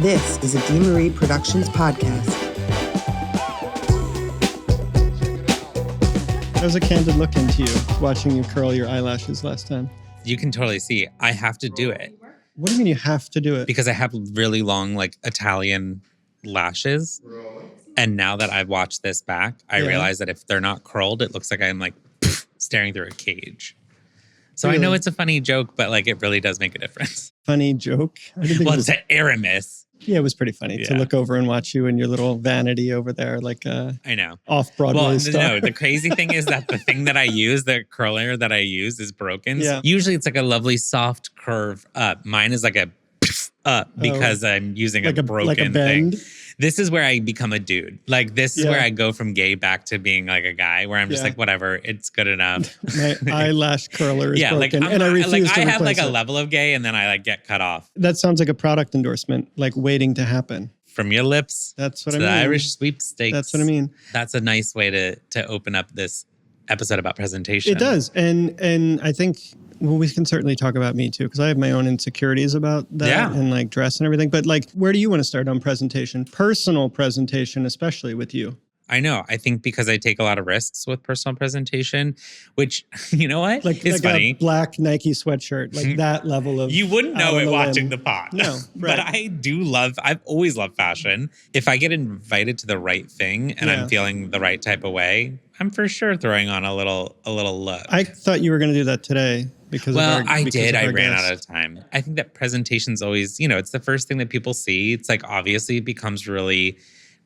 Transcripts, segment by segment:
This is a DeMarie Productions podcast. That was a candid look into you, watching you curl your eyelashes last time. You can totally see. I have to do it. What do you mean you have to do it? Because I have really long, like, Italian lashes. And now that I've watched this back, I realize that if they're not curled, it looks like I'm, like, staring through a cage. So Really? I know it's a funny joke, but, like, it really does make a difference. Funny joke? I didn't think Well, it was... it's Aramis. Yeah, it was pretty funny to look over and watch you and your little vanity over there, like I know. Off-Broadway star. No, the crazy thing is that the thing that I use, the curler that I use is broken. Yeah. Usually it's like a lovely soft curve up. Mine is like a up because I'm using like a broken like a bend. thing. This is where I become a dude. Like, this is where I go from gay back to being like a guy, where I'm just like, whatever, it's good enough. My eyelash curler is broken, like, and I refuse to I have replace like a it. level of gay, and then I like get cut off That sounds like a product endorsement, like waiting to happen. from your lips. That's what to I mean. The Irish sweepstakes. That's what I mean. That's a nice way to open up this episode about presentation. It does, and I think, well, we can certainly talk about me too, because I have my own insecurities about that and like dress and everything. But like, where do you want to start on presentation? Personal presentation, especially with you. I know. I think because I take a lot of risks with personal presentation, which, you know what? Like, it's funny. A black Nike sweatshirt, like that level of... You wouldn't know it watching the pod. No, right. But I do I've always loved fashion. If I get invited to the right thing and I'm feeling the right type of way, I'm for sure throwing on a little look. I thought you were going to do that today because I did. I ran out of time. I think that presentation's always, it's the first thing that people see. It's like, obviously it becomes really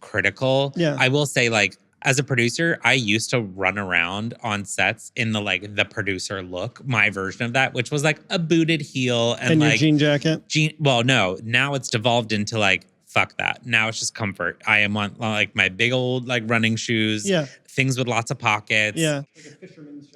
critical. Yeah. I will say, like, as a producer, I used to run around on sets in the producer look, my version of that, which was like a booted heel and your like jean jacket. Well, no, now it's devolved into like, fuck that. Now it's just comfort. I am on like my big old like running shoes. Yeah. Things with lots of pockets. Yeah.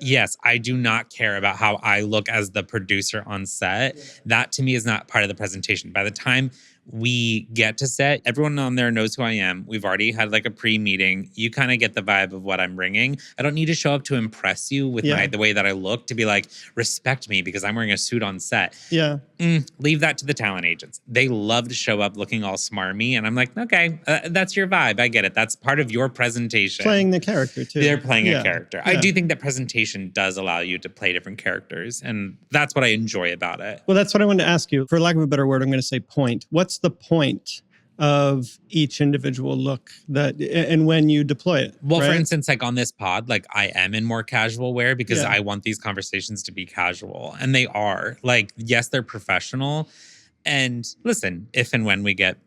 Yes, I do not care about how I look as the producer on set. Yeah. That to me is not part of the presentation. By the time we get to set, everyone on there knows who I am. We've already had like a pre-meeting. You kind of get the vibe of what I'm bringing. I don't need to show up to impress you with the way that I look to be like, respect me because I'm wearing a suit on set. Yeah. Leave that to the talent agents. They love to show up looking all smarmy. And I'm like, okay, that's your vibe. I get it. That's part of your presentation. Playing the character too. They're playing a character. Yeah. I do think that presentation does allow you to play different characters. And that's what I enjoy about it. Well, that's what I wanted to ask you. For lack of a better word, I'm going to say point. What's the point of each individual look and when you deploy it? Well, for instance, like on this pod, like I am in more casual wear because I want these conversations to be casual, and they are. Like, yes, they're professional. And listen, if and when we get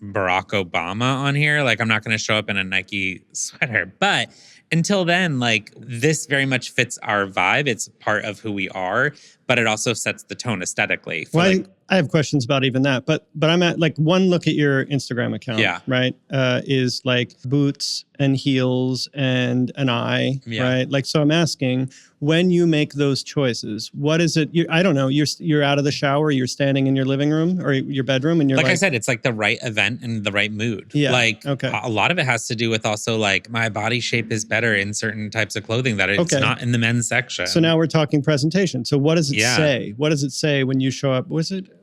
Barack Obama on here, like I'm not going to show up in a Nike sweater, but until then, like this very much fits our vibe. It's part of who we are, but it also sets the tone aesthetically. Well, I have questions about even that, but I'm at like one look at your Instagram account, right? Is like boots and heels and an eye, right? Like, so I'm asking, when you make those choices, what is it? I don't know. You're out of the shower, you're standing in your living room or your bedroom, and you're like I said, it's like the right event and the right mood. Yeah. Like a lot of it has to do with also like my body shape is better in certain types of clothing that it's not in the men's section. So now we're talking presentation. So what does it say? What does it say when you show up?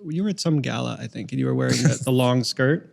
You were at some gala, I think, and you were wearing the long skirt.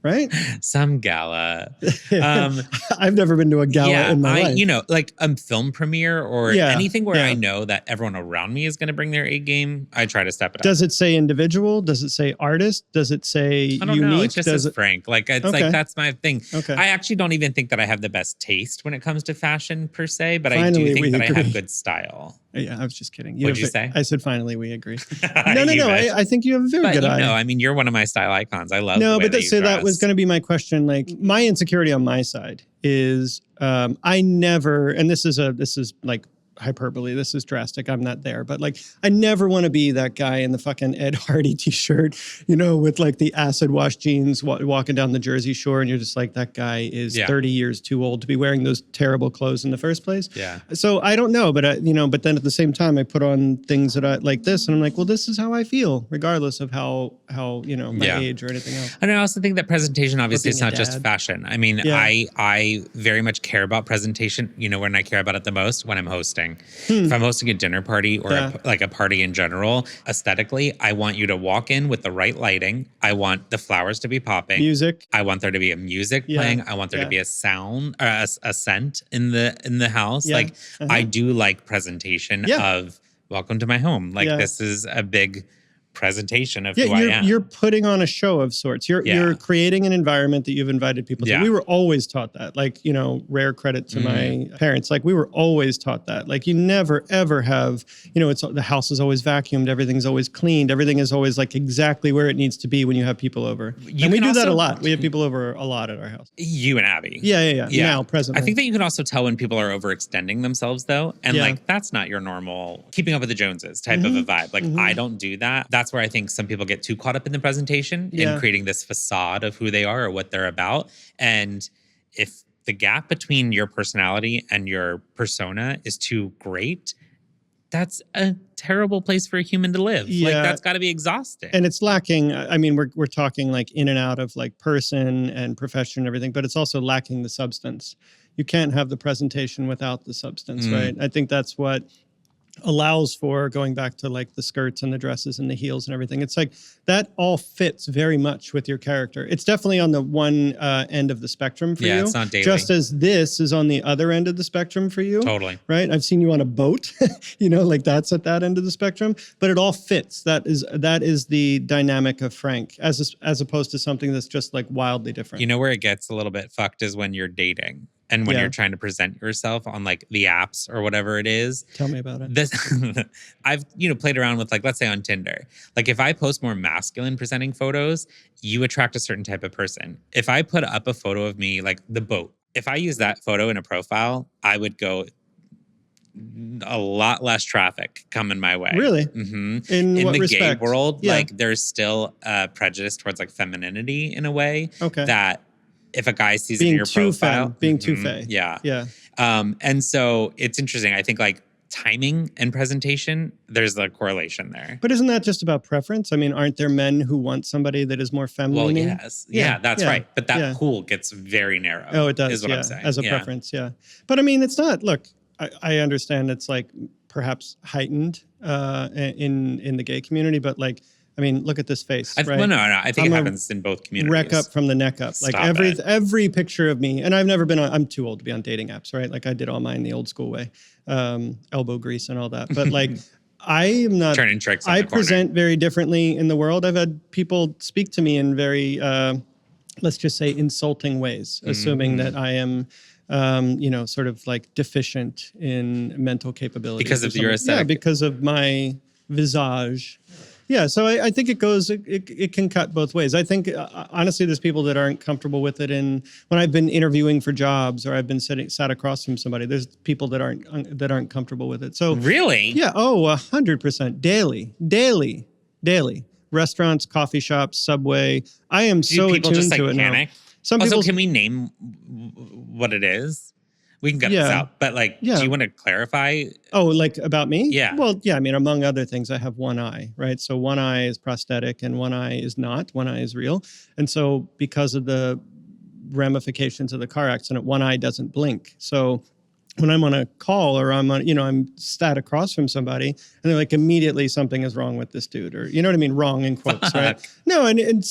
Right? Some gala. I've never been to a gala in my life. Like a film premiere or anything where I know that everyone around me is going to bring their A game, I try to step it up. Does it say individual? Does it say artist? Does it say I don't unique? know. It just says Frank. Like, it's like, that's my thing. Okay. I actually don't even think that I have the best taste when it comes to fashion per se, but Finally, I do think that agree. I have good style. Yeah, I was just kidding. What'd you say? I said, finally, we agree. No. I think you have a very good eye. I mean, you're one of my style icons. I love No, the way but that was going to be my question. Like, my insecurity on my side is I never, and this is like hyperbole. This is drastic. I'm not there, but like, I never want to be that guy in the fucking Ed Hardy t-shirt, with like the acid wash jeans walking down the Jersey Shore. And you're just like, that guy is 30 years too old to be wearing those terrible clothes in the first place. Yeah. So I don't know, but but then at the same time I put on things that I like this and I'm like, well, this is how I feel regardless of how my age or anything else. And I also think that presentation, obviously, it's not just fashion. I mean, I very much care about presentation, when I care about it the most, when I'm hosting. hosting. If I'm hosting a dinner party or like a party in general, aesthetically, I want you to walk in with the right lighting. I want the flowers to be popping. Music. I want there to be a music playing. I want there to be a sound or a scent in the house. Like I do like presentation of welcome to my home. Like this is a big presentation of who I am. You're putting on a show of sorts. You're creating an environment that you've invited people to. We were always taught that. Like, you know, rare credit to my parents. Like we were always taught that. Like you never ever have, you know, the house is always vacuumed, everything's always cleaned, everything is always like exactly where it needs to be when you have people over. And we do that a lot. We have people over a lot at our house. You and Abby. Yeah. Now, presently. I think that you can also tell when people are overextending themselves though. And like that's not your normal keeping up with the Joneses type of a vibe. Like I don't do that. That's where I think some people get too caught up in the presentation in creating this facade of who they are or what they're about. And if the gap between your personality and your persona is too great, that's a terrible place for a human to live. Like that's got to be exhausting. And it's lacking. I mean, we're talking like in and out of like person and profession and everything, but it's also lacking the substance. You can't have the presentation without the substance, right? I think that's what allows for going back to like the skirts and the dresses and the heels and everything. It's like that all fits very much with your character. It's definitely on the one end of the spectrum for you. Yeah, it's not daily. Just as this is on the other end of the spectrum for you. Totally. Right? I've seen you on a boat, you know, like that's at that end of the spectrum, but it all fits. That is the dynamic of Frank as opposed to something that's just like wildly different. You know where it gets a little bit fucked is when you're dating. And when you're trying to present yourself on like the apps or whatever it is. Tell me about it. I've, you know, played around with like, let's say on Tinder. Like if I post more masculine presenting photos, you attract a certain type of person. If I put up a photo of me, like the boat, if I use that photo in a profile, I would go a lot less traffic coming my way. Really? Mm-hmm. In what the respect? gay world, like there's still a prejudice towards like femininity in a way that if a guy sees it in your profile, being too fey. Yeah. And so it's interesting. I think like timing and presentation, there's a correlation there. But isn't that just about preference? I mean, aren't there men who want somebody that is more feminine? Well, yes. Yeah, that's right. But that pool gets very narrow. Oh, it does. Is what I'm saying. As a preference, But I mean, it's not, look, I understand it's like perhaps heightened in the gay community, but like, I mean, look at this face, right? Well, no. I think it happens in both communities. Wreck up from the neck up. Like every picture of me, and I've never been on, I'm too old to be on dating apps, right? Like I did all mine the old school way, elbow grease and all that. But like, I am not. Turning tricks. I present very differently in the world. I've had people speak to me in very, let's just say, insulting ways, assuming that I am, you know, sort of like deficient in mental capabilities. Because of your aesthetic. Yeah, because of my visage. Yeah, so I think it can cut both ways. I think, honestly, there's people that aren't comfortable with it. And when I've been interviewing for jobs or I've been sat across from somebody, there's people that aren't comfortable with it. So really? Yeah. Oh, 100%. Daily. Restaurants, coffee shops, Subway. I am so attuned just like to it panic? now. Some people, can we name what it is? We can get this out, but like, do you want to clarify? Oh, like about me? Yeah. Well, yeah. I mean, among other things, I have one eye, right? So one eye is prosthetic and one eye is not. One eye is real. And so because of the ramifications of the car accident, one eye doesn't blink. So when I'm on a call or I'm sat across from somebody and they're like, immediately something is wrong with this dude, or, you know what I mean? Wrong in quotes, right? No. And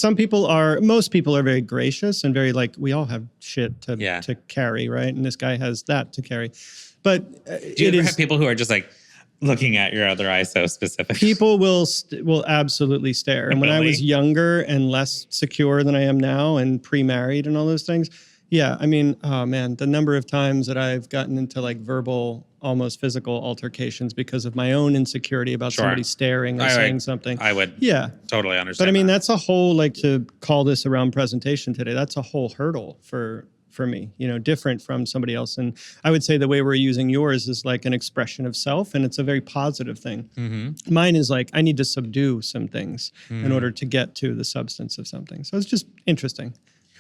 most people are very gracious and very like, we all have shit to carry, right? And this guy has that to carry. But do you ever have people who are just like looking at your other eye so specific? People will absolutely stare. And when I was younger and less secure than I am now and pre-married and all those things, yeah, I mean, oh man, the number of times that I've gotten into like verbal, almost physical altercations because of my own insecurity about somebody staring or saying something. I would totally understand. But I mean, that's a whole, like, to call this around presentation today, that's a whole hurdle for me, you know, different from somebody else. And I would say the way we're using yours is like an expression of self, and it's a very positive thing. Mm-hmm. Mine is like, I need to subdue some things in order to get to the substance of something. So it's just interesting.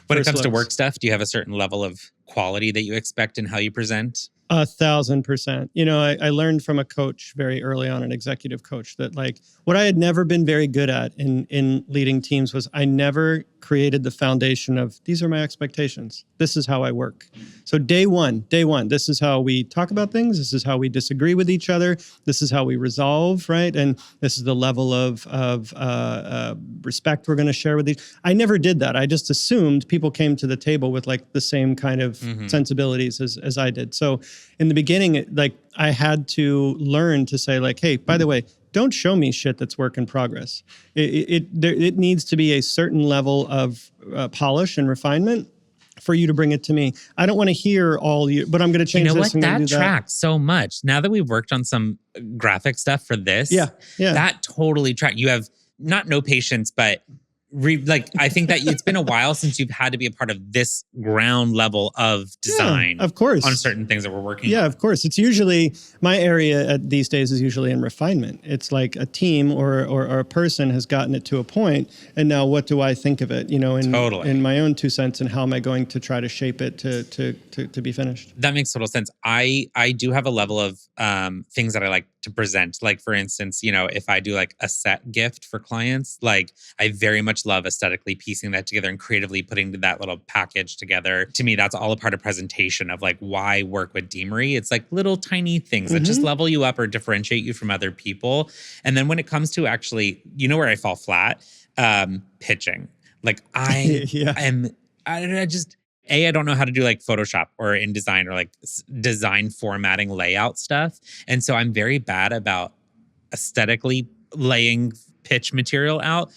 When it comes to work stuff, do you have a certain level of quality that you expect in how you present? 1,000%. You know, I learned from a coach very early on, an executive coach, that like what I had never been very good at in leading teams was I never created the foundation of these are my expectations. This is how I work. So day one, this is how we talk about things. This is how we disagree with each other. This is how we resolve, right? And this is the level of respect we're going to share with each. I never did that. I just assumed people came to the table with like the same kind of sensibilities as I did. So in the beginning, like I had to learn to say like, hey, by the way, don't show me shit that's work in progress. It needs to be a certain level of polish and refinement for you to bring it to me. I don't want to hear all you, but I'm going to change this. You know what? That tracks so much. Now that we've worked on some graphic stuff for this, that totally tracks. You have no patience, but I think that it's been a while since you've had to be a part of this ground level of design. Of course. On certain things that we're working on. Yeah, of course. It's usually, my area these days is usually in refinement. It's like a team or a person has gotten it to a point, and now what do I think of it? You know, in my own 2 cents, and how am I going to try to shape it to be finished? That makes total sense. I do have a level of things that I like to present. Like for instance, you know, if I do like a set gift for clients, like I very much love aesthetically piecing that together and creatively putting that little package together. To me, that's all a part of presentation of like why work with Deamery. It's like little tiny things that just level you up or differentiate you from other people. And then when it comes to actually, you know where I fall flat? Pitching. Like I don't know how to do like Photoshop or InDesign or like design formatting layout stuff. And so I'm very bad about aesthetically laying pitch material out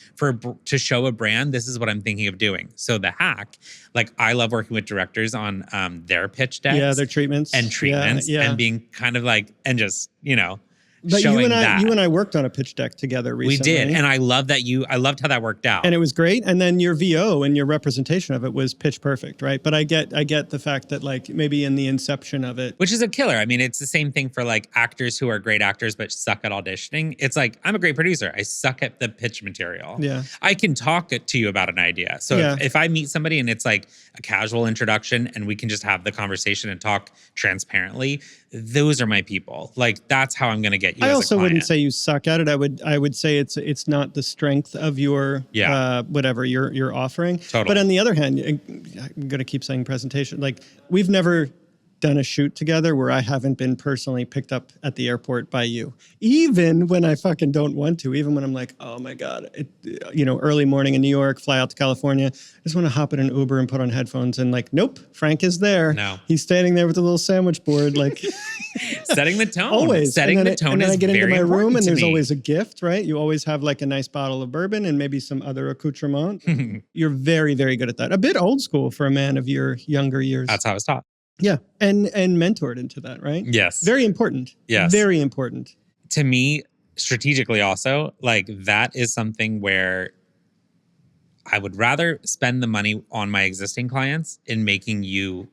to show a brand, this is what I'm thinking of doing. So the hack, like I love working with directors on their pitch decks. Yeah, their treatments. And and being kind of like, and just, you know, but you and I worked on a pitch deck together recently. We did. And I loved how that worked out. And it was great. And then your VO and your representation of it was pitch perfect, right? But I get the fact that like maybe in the inception of it. Which is a killer. I mean, it's the same thing for like actors who are great actors but suck at auditioning. It's like, I'm a great producer. I suck at the pitch material. Yeah. I can talk to you about an idea. So if I meet somebody and it's like a casual introduction and we can just have the conversation and talk transparently, those are my people. Like that's how I'm going to get you. I also wouldn't say you suck at it. I would say it's not the strength of your whatever you're offering. Totally. But on the other hand, I'm going to keep saying presentation. Like we've never done a shoot together where I haven't been personally picked up at the airport by you. Even when I fucking don't want to, even when I'm like, oh my God, early morning in New York, fly out to California. I just want to hop in an Uber and put on headphones and like, nope, Frank is there. No. He's standing there with a little sandwich board, like setting the tone. Always. Setting the tone is very important. And then I get into my room and there's always a gift, right? You always have like a nice bottle of bourbon and maybe some other accoutrement. You're very, very good at that. A bit old school for a man of your younger years. That's how I was taught. Yeah. And mentored into that, right? Yes. Very important. Yes. Very important. To me, strategically also, like that is something where I would rather spend the money on my existing clients in making you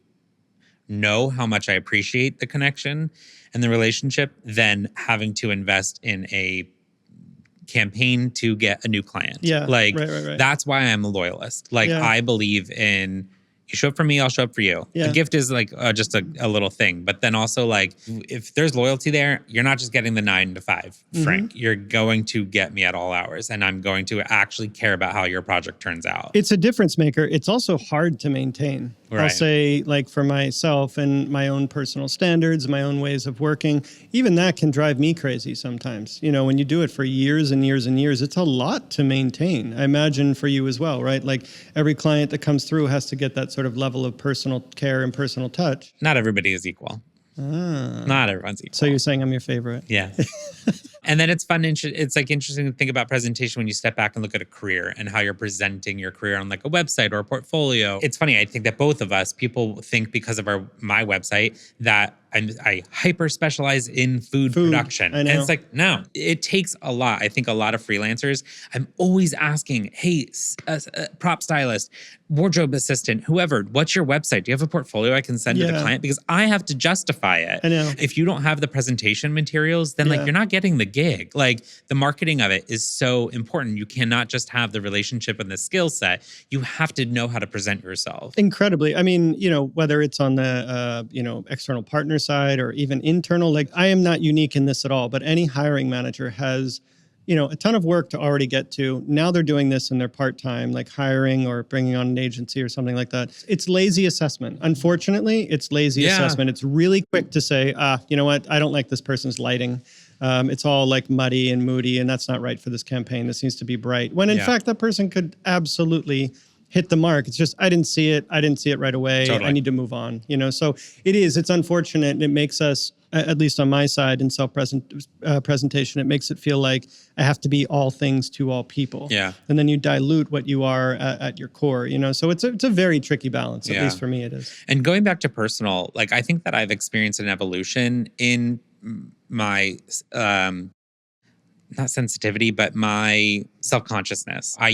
know how much I appreciate the connection and the relationship than having to invest in a campaign to get a new client. Yeah. Like right. That's why I'm a loyalist. Like I believe in you show up for me, I'll show up for you. Yeah. A gift is like just a little thing. But then also like, if there's loyalty there, you're not just getting the 9 to 5, Frank. You're going to get me at all hours. And I'm going to actually care about how your project turns out. It's a difference maker. It's also hard to maintain. Right. I'll say like for myself and my own personal standards, my own ways of working, even that can drive me crazy sometimes. You know, when you do it for years and years and years, it's a lot to maintain. I imagine for you as well, right? Like every client that comes through has to get that sort of level of personal care and personal touch. Not everybody is equal. Not everyone's equal. So you're saying I'm your favorite? Yeah. And then it's fun. It's like interesting to think about presentation when you step back and look at a career and how you're presenting your career on like a website or a portfolio. It's funny. I think that both of us, people think because of my website that I hyper specialize in food production. I know. And it's like, no, it takes a lot. I think a lot of freelancers, I'm always asking, hey, prop stylist, wardrobe assistant, whoever, what's your website? Do you have a portfolio I can send to the client? Because I have to justify it. I know. If you don't have the presentation materials, then like you're not getting the gig. Like the marketing of it is so important. You cannot just have the relationship and the skill set. You have to know how to present yourself. Incredibly. I mean, whether it's on the, external partner partner side or even internal. Like I am not unique in this at all, but any hiring manager has, a ton of work to already get to. Now they're doing this in their part-time, like hiring or bringing on an agency or something like that. It's lazy assessment. Unfortunately, it's lazy assessment. It's really quick to say, you know what? I don't like this person's lighting. It's all like muddy and moody, and that's not right for this campaign. This needs to be bright. When in fact, that person could absolutely hit the mark. It's just, I didn't see it right away. Totally. I need to move on, So it's unfortunate. It makes us, at least on my side in self-presentation, it makes it feel like I have to be all things to all people. Yeah. And then you dilute what you are at your core, So it's a very tricky balance, at least for me it is. And going back to personal, like I think that I've experienced an evolution in my not sensitivity, but my self-consciousness. I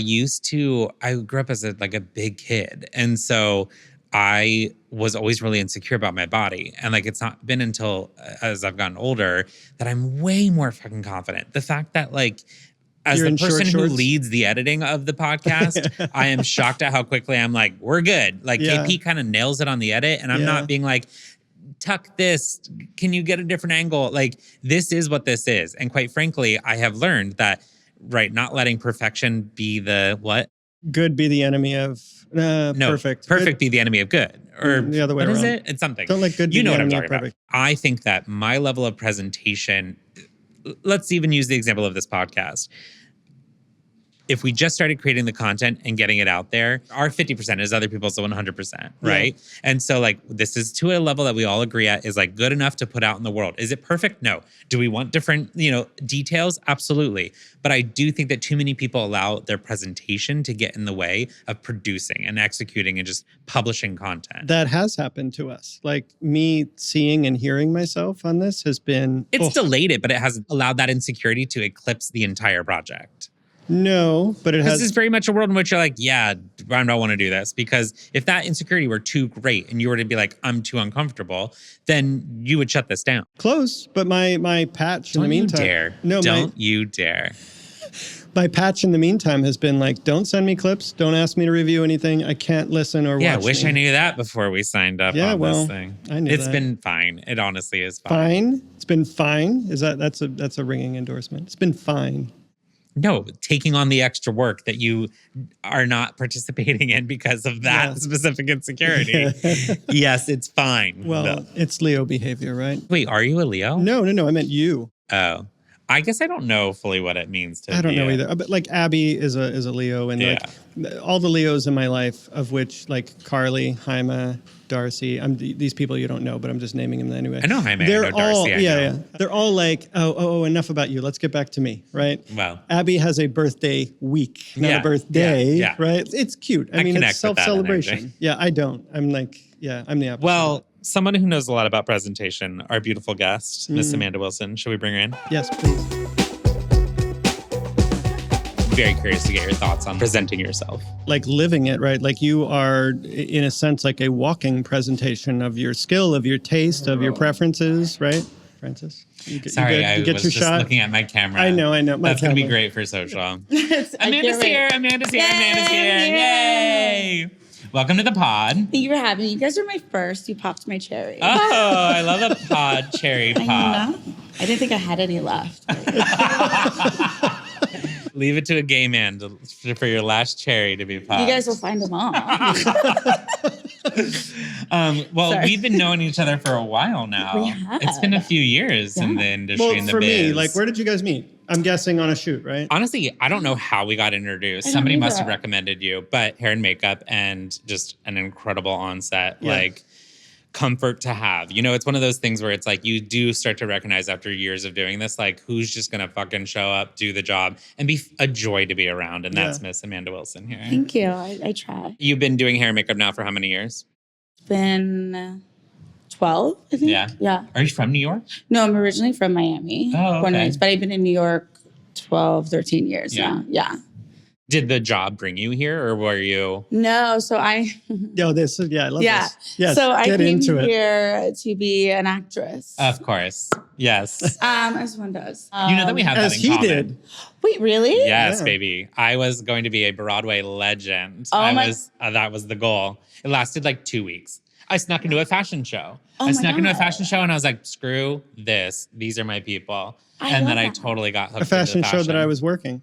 grew up as a big kid. And so I was always really insecure about my body. And it's not been until as I've gotten older that I'm way more fucking confident. The fact that as the person who leads the editing of the podcast, I am shocked at how quickly I'm like, we're good. KP kind of nails it on the edit. And I'm not being like, tuck this, can you get a different angle? This is what this is. And quite frankly, I have learned that, not letting perfection be the what? Good be the enemy of perfect. Perfect be the enemy of good. Or the other way around. What is it? It's something. Don't let good be the what I'm enemy talking of perfect. About. I think that my level of presentation, let's even use the example of this podcast. If we just started creating the content and getting it out there, our 50% is other people's 100%, right? Yeah. And so this is to a level that we all agree at is good enough to put out in the world. Is it perfect? No. Do we want different, details? Absolutely. But I do think that too many people allow their presentation to get in the way of producing and executing and just publishing content. That has happened to us. Me seeing and hearing myself on this has been... It's delayed it, but it has allowed that insecurity to eclipse the entire project. No, but it has... This is very much a world in which you're I don't want to do this. Because if that insecurity were too great and you were to be I'm too uncomfortable, then you would shut this down. Close, but my patch in the meantime... Don't you dare. My patch in the meantime has been don't send me clips, don't ask me to review anything. I can't listen or watch. Yeah, wish I knew that before we signed up on this thing. I knew It's been fine. It honestly is fine. Fine? It's been fine? That's a ringing endorsement. It's been fine. No, taking on the extra work that you are not participating in because of that specific insecurity. Yes, it's fine. Well, it's Leo behavior, right? Wait, are you a Leo? No, I meant you. Oh. I guess I don't know fully what it means to I don't know either. But Abby is a Leo, and all the Leos in my life, of which Carly, Jaime, Darcy, these people you don't know, but I'm just naming them anyway. I know Jaime, I know Darcy. I know. They're all oh, enough about you. Let's get back to me, right? Wow. Abby has a birthday week, not a birthday, right? It's cute. I mean, it's self-celebration. Yeah, I don't. I'm I'm the opposite. Well, someone who knows a lot about presentation, our beautiful guest, Miss Amanda Wilson. Should we bring her in? Yes, please. Very curious to get your thoughts on presenting yourself. Living it, right? You are, in a sense, a walking presentation of your skill, of your taste, of your preferences, right? Francis? Sorry, I was just looking at my camera. I know. That's going to be great for social. Amanda's here. Yay! Welcome to the pod. Thank you for having me. You guys are my first. You popped my cherry. Oh, I love a pod cherry pop. I didn't think I had any left. Leave it to a gay man for your last cherry to be popped. You guys will find them all. We've been knowing each other for a while now. We have. It's been a few years in the industry, in the biz. For me, where did you guys meet? I'm guessing on a shoot, right? Honestly, I don't know how we got introduced. Somebody must have recommended you, but hair and makeup and just an incredible on-set, comfort to have. It's one of those things where it's you do start to recognize after years of doing this, who's just going to fucking show up, do the job, and be a joy to be around. And that's Miss Amanda Wilson here. Thank you. I try. You've been doing hair and makeup now for how many years? It's been 12, I think. Yeah. Are you from New York? No, I'm originally from Miami. Oh, okay. But I've been in New York 12, 13 years now. Yeah. Did the job bring you here, or were you? No, so I... I love this. Yes, so I came into here to be an actress. Of course. Yes. As one does. You know that we have that in common. As he did. Wait, really? Yes, baby. I was going to be a Broadway legend. That was the goal. It lasted 2 weeks. I snuck into a fashion show. Oh I my snuck into a God. fashion show and I was like, screw this. These are my people. I And then love I that. totally got hooked A fashion into show that fashion. I was working.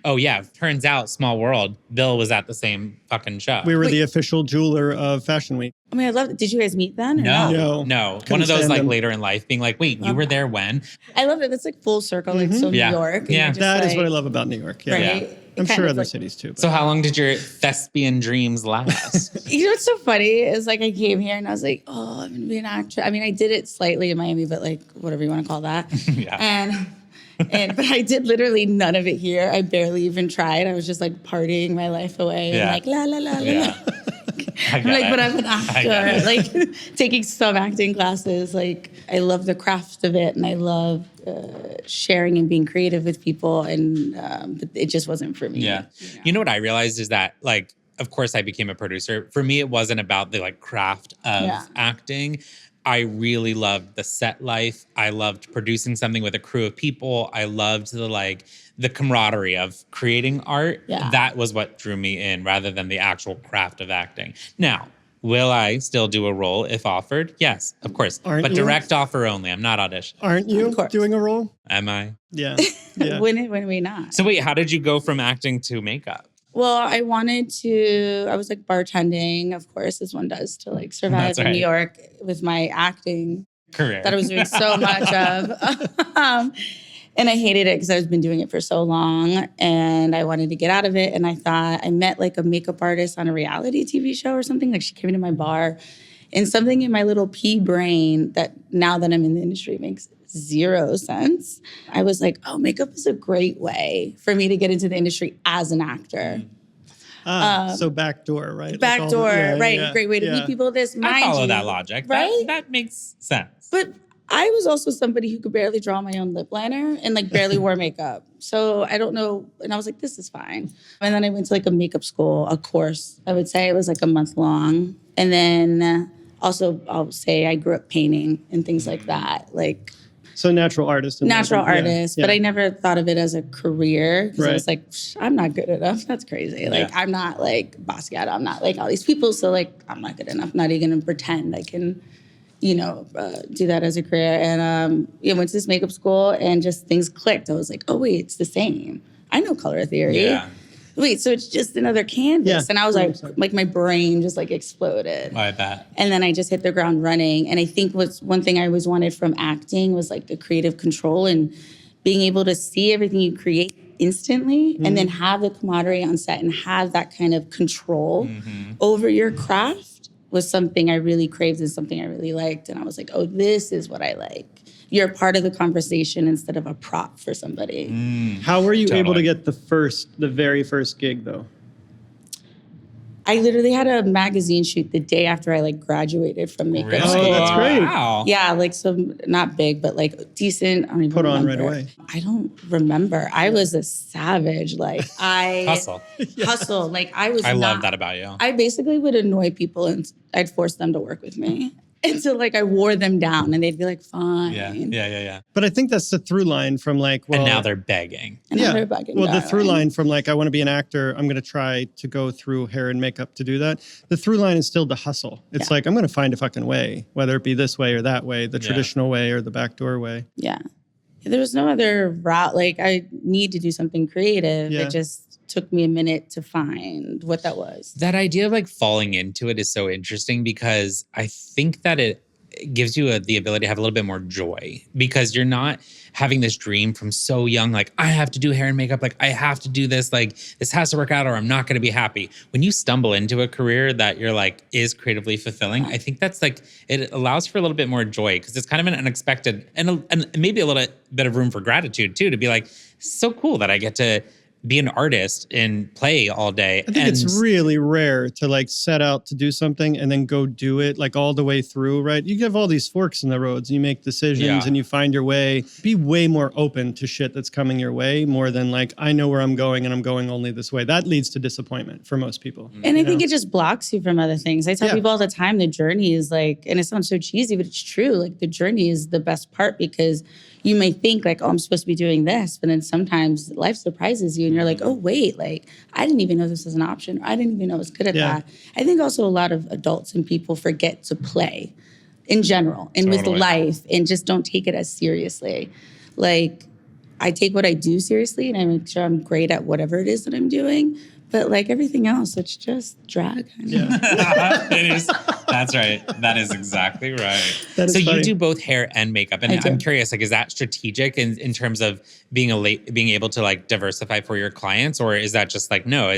Oh, yeah. Turns out, small world, Bill was at the same fucking show. We were Wait. the official jeweler of Fashion Week. I mean, I love it. Did you guys meet then? Or No. No. One of those stand like them. later in life being like, wait, you were there when? I love it. That's like full circle, like so Yeah. New York. and Yeah. you're just That is like, what I love about New York. Yeah. Right? Yeah. I'm Kind sure of other like- cities too. But. So how long did your thespian dreams last? You know what's so funny is like I came here and I was like, oh, I'm gonna be an actress. I mean, I did it slightly in Miami, but like whatever you want to call that. Yeah. But I did literally none of it here. I barely even tried. I was just like partying my life away and Yeah. like la la la la. Yeah. la. I I'm get like, it. but I'm an I get actor. it. Like taking some acting classes. Like I love the craft of it, and I love sharing and being creative with people. And but it just wasn't for me. Yeah. You know what I realized is that, like, of course I became a producer. For me, it wasn't about the like craft of Yeah. acting. I really loved the set life. I loved producing something with a crew of people. I loved the camaraderie of creating art. Yeah. That was what drew me in rather than the actual craft of acting. Now, will I still do a role if offered? Yes, of course. Aren't but you? direct offer only. I'm not auditioning. Aren't you Of course. doing a role? Am I? Yeah. Yeah. When we not? So wait, how did you go from acting to makeup? Well, I was like bartending, of course, as one does to like survive That's in right. New York with my acting Career. that I was doing so much of. And I hated it because I've been doing it for so long and I wanted to get out of it. And I thought I met like a makeup artist on a reality TV show or something. Like she came into my bar and something in my little pea brain that now that I'm in the industry makes zero sense. I was like, oh, makeup is a great way for me to get into the industry as an actor. So backdoor, right? Like Back all door, the- yeah, right? yeah, Great way to yeah. meet people. This, I mind follow you, that logic. right? That makes sense. But I was also somebody who could barely draw my own lip liner and like barely wore makeup. So I don't know. And I was like, this is fine. And then I went to like a makeup school, a course. I would say it was like a month long. And then also I'll say I grew up painting and things like that. Like So natural artist. and natural everything. Yeah, artist, yeah. but I never thought of it as a career because I Right. was like, I'm not good enough. That's crazy. Like, Yeah. I'm not like Basquiat. I'm not like all these people. So like, I'm not good enough. Not even gonna pretend I can, do that as a career. And went to this makeup school and just things clicked. I was like, oh wait, it's the same. I know color theory. Yeah. Wait, so it's just another canvas. Yeah. And I was 100%. like my brain just like exploded. I bet. And then I just hit the ground running. And I think what's one thing I always wanted from acting was like the creative control and being able to see everything you create instantly and then have the camaraderie on set and have that kind of control over your craft was something I really craved and something I really liked. And I was like, oh, this is what I like. You're a part of the conversation instead of a prop for somebody. How were you able to Totally. get the very first gig though? I literally had a magazine shoot the day after I like graduated from makeup Really? school. Oh, that's great. Wow. Yeah, like some not big, but like decent. I don't even Put on right remember. away. I don't remember. I was a savage. Like I Hustle. Like I was. I not, love that about you. I basically would annoy people and I'd force them to work with me until like I wore them down and they'd be like, fine. Yeah. But I think that's the through line from like, well, And now they're begging. And now yeah. they're bugging, Well, the through darling. line from like, I want to be an actor. I'm going to try to go through hair and makeup to do that. The through line is still the hustle. It's Yeah. like, I'm going to find a fucking way, whether it be this way or that way, the Yeah. traditional way or the backdoor way. Yeah. There was no other route. Like I need to do something creative. Yeah. It just took me a minute to find what that was. That idea of like falling into it is so interesting because I think that it gives you the ability to have a little bit more joy because you're not having this dream from so young, like I have to do hair and makeup, like I have to do this, like this has to work out or I'm not going to be happy. When you stumble into a career that you're like is creatively fulfilling, I think that's like, it allows for a little bit more joy because it's kind of an unexpected and maybe a little bit of room for gratitude too, to be like, it's so cool that I get to be an artist and play all day. I think it's really rare to like set out to do something and then go do it like all the way through, right? You have all these forks in the roads and you make decisions Yeah. and you find your way. Be way more open to shit that's coming your way more than like, I know where I'm going and I'm going only this way. That leads to disappointment for most people. And I think it just blocks you from other things. I tell Yeah. people all the time the journey is like, and it sounds so cheesy, but it's true. Like the journey is the best part because you may think like, oh, I'm supposed to be doing this. But then sometimes life surprises you and you're like, oh, wait, like I didn't even know this was an option. I didn't even know I was good at that. I think also a lot of adults and people forget to play in general and with life and just don't take it as seriously. Like I take what I do seriously and I make sure I'm great at whatever it is that I'm doing. But like everything else, it's just drag. It is. That's right. That is exactly right. That is so funny. you do both hair and makeup, and I'm curious, like, is that strategic in terms of being able to like diversify for your clients, or is that just like no,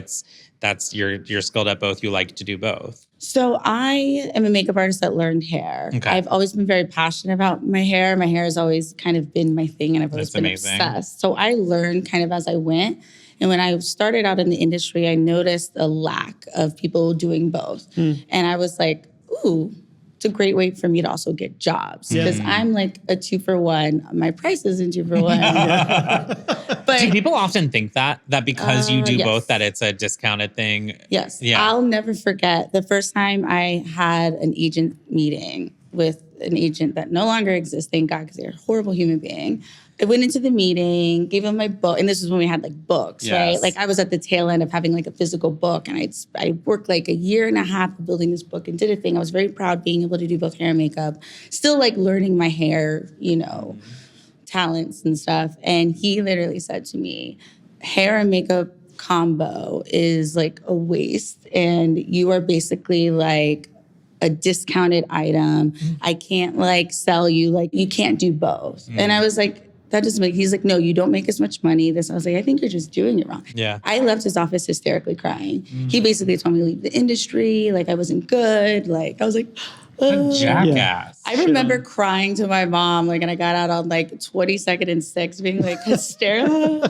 you're skilled at both. You like to do both. So I am a makeup artist that learned hair. Okay. I've always been very passionate about my hair. My hair has always kind of been my thing, and I've always been obsessed. So I learned kind of as I went. And when I started out in the industry, I noticed a lack of people doing both. And I was like, ooh, it's a great way for me to also get jobs. Because I'm like a 2-for-1. My price isn't 2-for-1. But do people often think that because you do both, that it's a discounted thing? Yes. Yeah. I'll never forget the first time I had an agent meeting with an agent that no longer exists, thank God, because they're a horrible human being. I went into the meeting, gave him my book, and this is when we had like books, right? Like I was at the tail end of having like a physical book, and I worked like a year and a half building this book and did a thing. I was very proud being able to do both hair and makeup, still like learning my hair, talents and stuff. And he literally said to me, hair and makeup combo is like a waste, and you are basically like a discounted item. I can't like sell you, like you can't do both. And I was like, that doesn't make, he's like, no, you don't make as much money. I was like, I think you're just doing it wrong. Yeah. I left his office hysterically crying. He basically told me to leave the industry. Like I wasn't good. Like I was like, oh. Jackass. I remember crying to my mom, like, and I got out on like 22nd and 6th being like hysterical.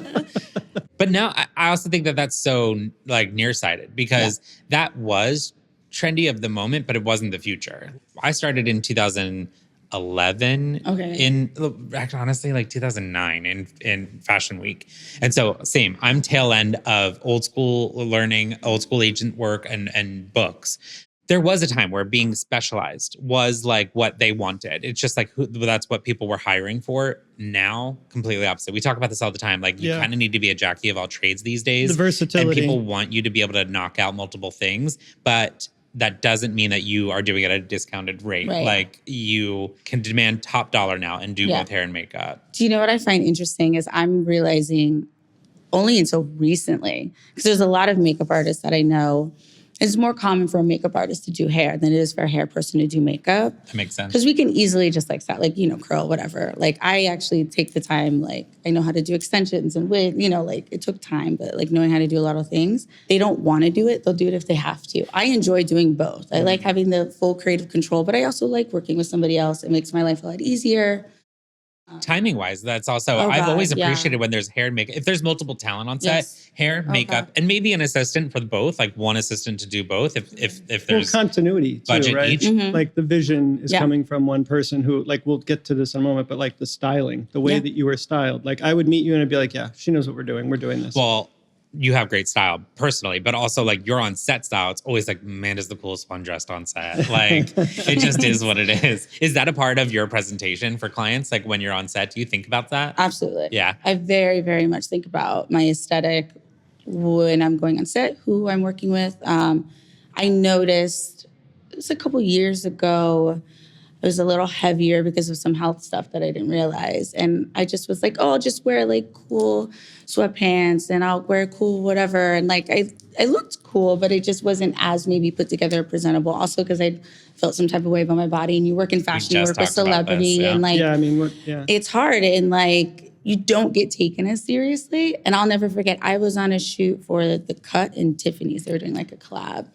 But now I also think that that's so like nearsighted because that was trendy of the moment, but it wasn't the future. I started in 2011 in actually honestly like 2009 in Fashion Week. And so same, I'm tail end of old school learning, old school agent work and books. There was a time where being specialized was like what they wanted. It's just like that's what people were hiring for. Now, completely opposite. We talk about this all the time. Like you kind of need to be a jackie of all trades these days. The versatility. And people want you to be able to knock out multiple things, but that doesn't mean that you are doing it at a discounted rate. Right. Like you can demand top dollar now and do both hair and makeup. Do you know what I find interesting is I'm realizing only until recently, because there's a lot of makeup artists that I know. It's more common for a makeup artist to do hair than it is for a hair person to do makeup. That makes sense. Because we can easily just like style, like, curl, whatever. Like I actually take the time, like I know how to do extensions and wig, like it took time, but like knowing how to do a lot of things. They don't want to do it. They'll do it if they have to. I enjoy doing both. I like having the full creative control, but I also like working with somebody else. It makes my life a lot easier. Timing wise, that's also, I've always appreciated when there's hair and makeup. If there's multiple talent on set, hair, makeup, and maybe an assistant for both, like one assistant to do both. If there's continuity too, budget right? each. Like the vision is coming from one person who, like, we'll get to this in a moment, but like the styling, the way that you were styled. Like I would meet you and I'd be like, yeah, she knows what we're doing. We're doing this. Well, you have great style personally, but also like your on set style. It's always like, man, is the coolest one dressed on set. Like it just is what it is. Is that a part of your presentation for clients? Like when you're on set, do you think about that? Absolutely. Yeah. I very, very much think about my aesthetic when I'm going on set, who I'm working with. I noticed it was a couple years ago, it was a little heavier because of some health stuff that I didn't realize. And I just was like, oh, I'll just wear like cool sweatpants and I'll wear cool whatever. And like, I looked cool, but it just wasn't as maybe put together or presentable. Also because I felt some type of way about my body. And you work in fashion, you work with celebrity. And like, it's hard. And like, you don't get taken as seriously. And I'll never forget, I was on a shoot for The Cut and Tiffany's. They were doing like a collab.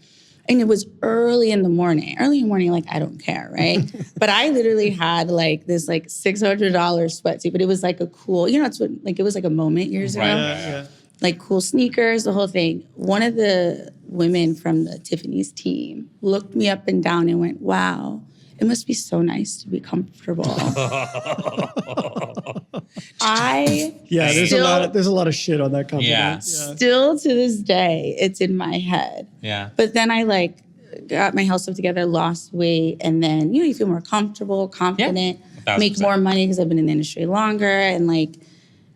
And it was early in the morning, like, I don't care, right? But I literally had like this like $600 sweatsuit, but it was like a cool, it's what, like, it was like a moment years ago. Like cool sneakers, the whole thing. One of the women from the Tiffany's team looked me up and down and went, wow, it must be so nice to be comfortable. There's a lot of shit on that company. Yeah. Still to this day, it's in my head. Yeah. But then I like got my health stuff together, lost weight, and then you feel more comfortable, confident. Yeah, make more money because I've been in the industry longer and like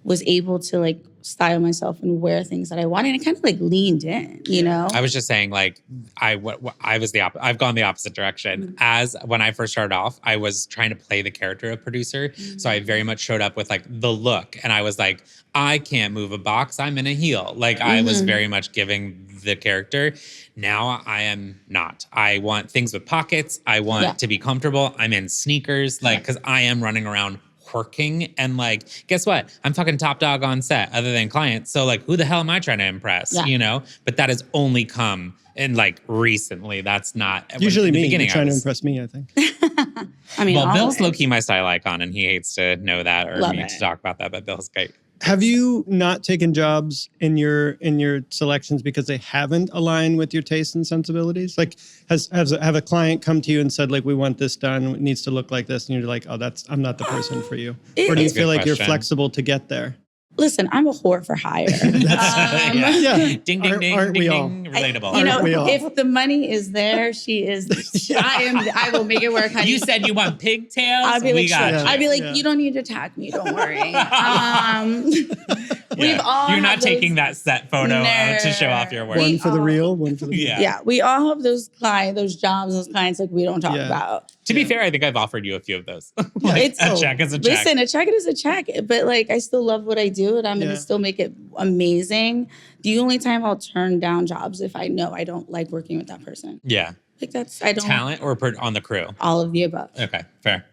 was able to like style myself and wear things that I wanted and kind of like leaned in, you know? I was just saying like I was I've gone the opposite direction. As when I first started off, I was trying to play the character of producer. So I very much showed up with like the look and I was like, I can't move a box. I'm in a heel. Like I was very much giving the character. Now I am not. I want things with pockets. I want to be comfortable. I'm in sneakers, like, because I am running around working and like, guess what? I'm fucking top dog on set other than clients. So like, who the hell am I trying to impress? You know? But that has only come in like recently. That's not usually me. You're trying to impress me, I think. I mean, well, Bill's low-key my style icon and he hates to know that or me to talk about that, but Bill's great. Have you not taken jobs in your selections because they haven't aligned with your tastes and sensibilities? Like, have a client come to you and said, like, we want this done, it needs to look like this, and you're like, oh, I'm not the person for you? Or do you feel like you're flexible to get there? Listen, I'm a whore for hire. Ding, ding, ding, aren't ding, we all? ding, relatable. You know, if the money is there, she is. I will make it work. Honey. You said you want pigtails. I'd be like, I'd be like, you don't need to tag me. Don't worry. We've all. You're not taking that set photo to show off your work. One for the real, one for the yeah. We all have those jobs, those clients like we don't talk about. To be fair, I think I've offered you a few of those. It's a check is a check. Listen, a check is a check. But like, I still love what I do, and I'm going to still make it amazing. The only time I'll turn down jobs if I know I don't like working with that person. Yeah. Like I don't. Talent or on the crew? All of the above. Okay, fair.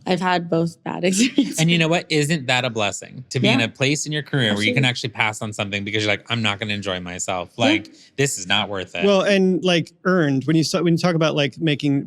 I've had both bad experiences. And you know what? Isn't that a blessing to be in a place in your career where you can actually pass on something because you're like, I'm not going to enjoy myself. Like, this is not worth it. Well, and like earned, when you talk about like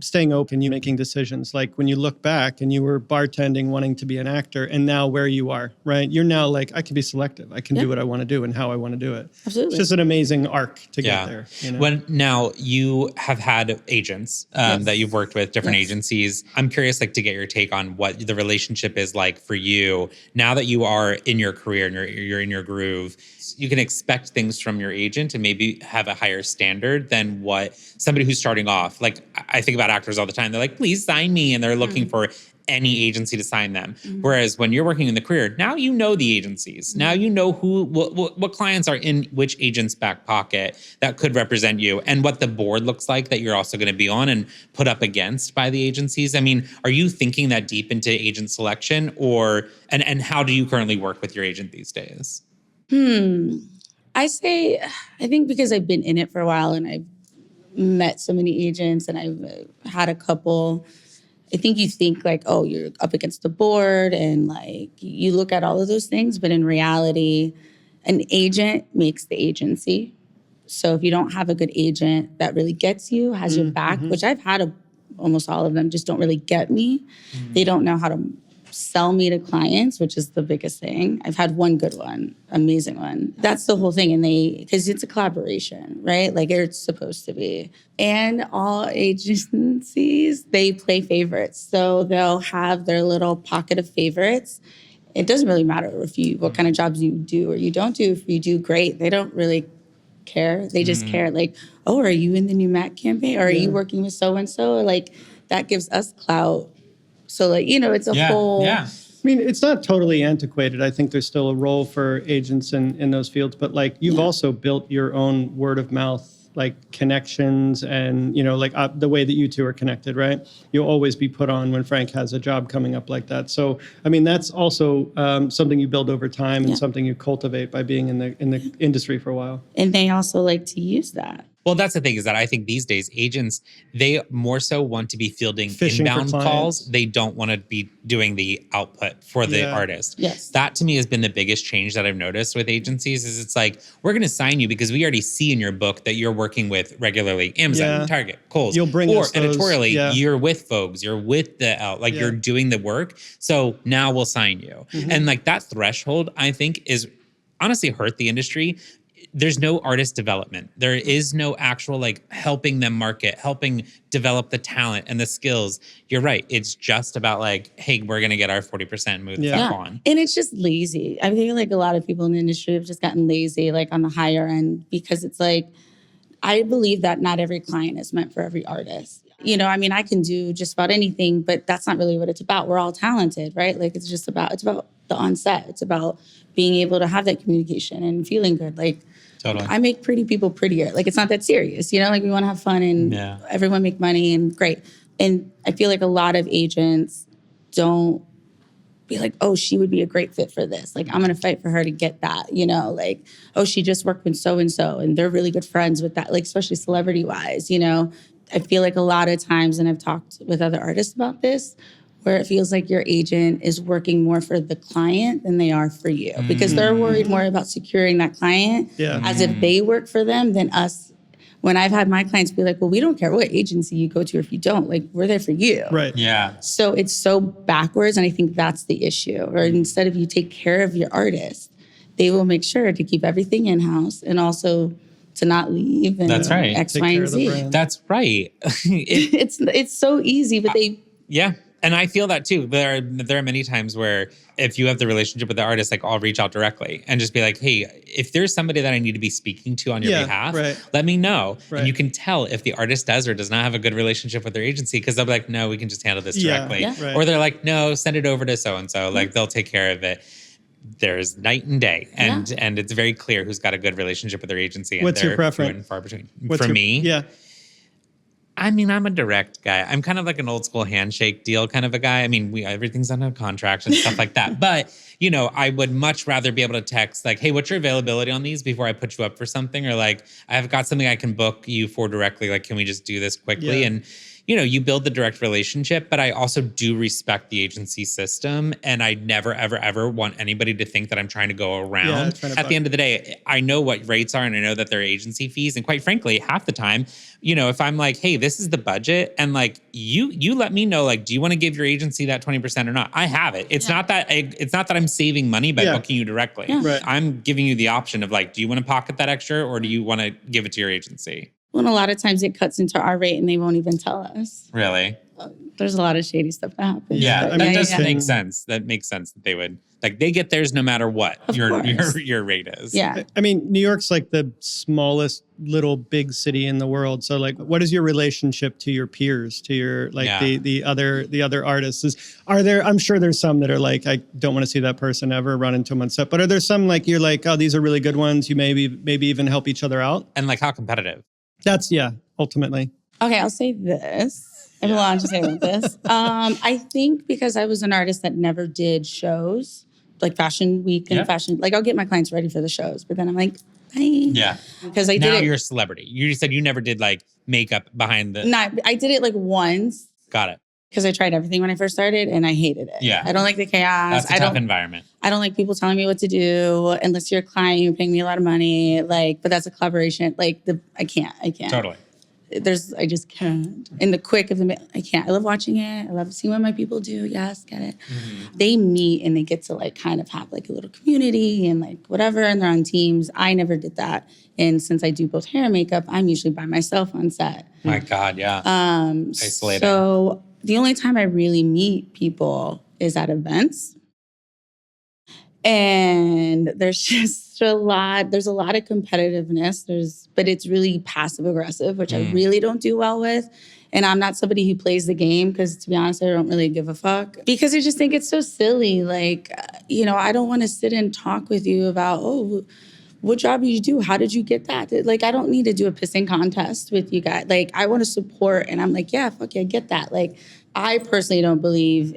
staying open, you making decisions, like when you look back and you were bartending, wanting to be an actor, and now where you are, right? You're now like, I can be selective. I can do what I want to do and how I want to do it. Absolutely. It's just an amazing arc to get there. You know? When now you have had agents that you've worked with, different agencies. I'm curious, like, to get your take on what the relationship is like for you now that you are in your career and you're in your groove. You can expect things from your agent and maybe have a higher standard than what somebody who's starting off. Like, I think about actors all the time. They're like, please sign me. And they're looking for any agency to sign them. Whereas when you're working in the career, now you know the agencies. Now you know what clients are in which agent's back pocket that could represent you and what the board looks like that you're also going to be on and put up against by the agencies. I mean, are you thinking that deep into agent selection and how do you currently work with your agent these days? I think because I've been in it for a while and I've met so many agents and I've had a couple, I think you think like, oh, you're up against the board and like you look at all of those things, but in reality, an agent makes the agency. So if you don't have a good agent that really gets you, has your back, which I've had almost all of them just don't really get me. They don't know how to sell me to clients, which is the biggest thing. I've had one good one, amazing one. That's the whole thing. And because it's a collaboration, right? Like it's supposed to be. And all agencies, they play favorites. So they'll have their little pocket of favorites. It doesn't really matter what kind of jobs you do or you don't do. If you do great, they don't really care. They just care like, oh, are you in the new Mac campaign? Or are you working with so-and-so? Like that gives us clout. So like, it's a whole... I mean, it's not totally antiquated. I think there's still a role for agents in those fields. But like you've also built your own word of mouth, like connections and, like the way that you two are connected, right? You'll always be put on when Frank has a job coming up like that. So, I mean, that's also something you build over time and something you cultivate by being in the industry for a while. And they also like to use that. Well, that's the thing is that I think these days agents, they more so want to be fielding inbound calls. They don't want to be doing the output for the artist. Yes. That to me has been the biggest change that I've noticed with agencies is it's like, we're going to sign you because we already see in your book that you're working with regularly Amazon, Target, Kohl's. You'll bring or us those, editorially, you're with Vogue, you're with you're doing the work. So now we'll sign you. And like that threshold, I think is honestly hurt the industry. There's no artist development. There is no actual like helping them market, helping develop the talent and the skills. You're right. It's just about like, hey, we're going to get our 40% and move the fuck on. And it's just lazy. I feel like a lot of people in the industry have just gotten lazy, like on the higher end, because it's like, I believe that not every client is meant for every artist. I mean, I can do just about anything, but that's not really what it's about. We're all talented, right? Like it's about the on-set. It's about being able to have that communication and feeling good. Like Totally. I make pretty people prettier. Like it's not that serious, like we want to have fun and everyone make money and great. And I feel like a lot of agents don't be like, oh, she would be a great fit for this. Like, I'm going to fight for her to get that, like, oh, she just worked with so-and-so and they're really good friends with that, like, especially celebrity-wise, I feel like a lot of times, and I've talked with other artists about this, where it feels like your agent is working more for the client than they are for you because they're worried more about securing that client as if they work for them than us. When I've had my clients be like, well, we don't care what agency you go to if you don't. Like, we're there for you. Right. Yeah. So it's so backwards, and I think that's the issue. Or instead of you take care of your artist, they will make sure to keep everything in-house and also to not leave. And That's right. X, Take Y, care and of the Z. brand. That's right. It's so easy, but they... Yeah. And I feel that too. There are many times where if you have the relationship with the artist, like I'll reach out directly and just be like, hey, if there's somebody that I need to be speaking to on your behalf, let me know. Right. And you can tell if the artist does or does not have a good relationship with their agency because they'll be like, no, we can just handle this directly. Right. Or they're like, no, send it over to so-and-so. Like they'll take care of it. There's night and day. And it's very clear who's got a good relationship with their agency. And What's your they're preference? few and far between. For me? Yeah. I mean, I'm a direct guy. I'm kind of like an old school handshake deal kind of a guy. I mean, everything's on a contract and stuff like that. But, I would much rather be able to text like, hey, what's your availability on these before I put you up for something? Or like, I've got something I can book you for directly. Like, can we just do this quickly? Yeah. And, you build the direct relationship, but I also do respect the agency system. And I never, ever, ever want anybody to think that I'm trying to go around. At the end of the day, I know what rates are and I know that they're agency fees. And quite frankly, half the time, if I'm like, hey, this is the budget and like you let me know, like, do you want to give your agency that 20% or not? I have it. It's not that I'm saving money by booking you directly. Yeah. Right. I'm giving you the option of like, do you want to pocket that extra or do you want to give it to your agency? Well, and a lot of times it cuts into our rate and they won't even tell us. Really? There's a lot of shady stuff that happens. Yeah, But that does yeah. make sense. That makes sense that they would like they get theirs no matter what Of your course. your rate is. Yeah. I mean, New York's like the smallest little big city in the world. So like, what is your relationship to your peers, to your like the other artists? I'm sure there's some that are like, I don't want to see that person ever run into them on set. But are there some like you're like, oh, these are really good ones. You maybe even help each other out. And like how competitive? That's ultimately. Okay, I'll say this. I have a lot to say about this. I think because I was an artist that never did shows, like Fashion Week and fashion, like I'll get my clients ready for the shows, but then I'm like, bye. Yeah. Because I did now it. you're a celebrity. You said you never did like makeup behind the. I did it like once Got it. because I tried everything when I first started and I hated it. Yeah. I don't like the chaos. That's a tough environment. I don't like people telling me what to do unless you're a client, you're paying me a lot of money. Like, but that's a collaboration. Like I can't. Totally. I just can't. In the quick of the, I can't. I love watching it. I love seeing what my people do. Yes, get it. Mm-hmm. They meet and they get to like kind of have like a little community and like whatever, and they're on teams. I never did that. And since I do both hair and makeup, I'm usually by myself on set. My God, yeah. Isolating. So the only time I really meet people is at events. And there's just there's a lot of competitiveness. But it's really passive aggressive, which I really don't do well with. And I'm not somebody who plays the game because, to be honest, I don't really give a fuck. Because I just think it's so silly. Like, I don't want to sit and talk with you about, oh, what job did you do? How did you get that? Like, I don't need to do a pissing contest with you guys. Like, I want to support. And I'm like, yeah, fuck yeah, get that. Like, I personally don't believe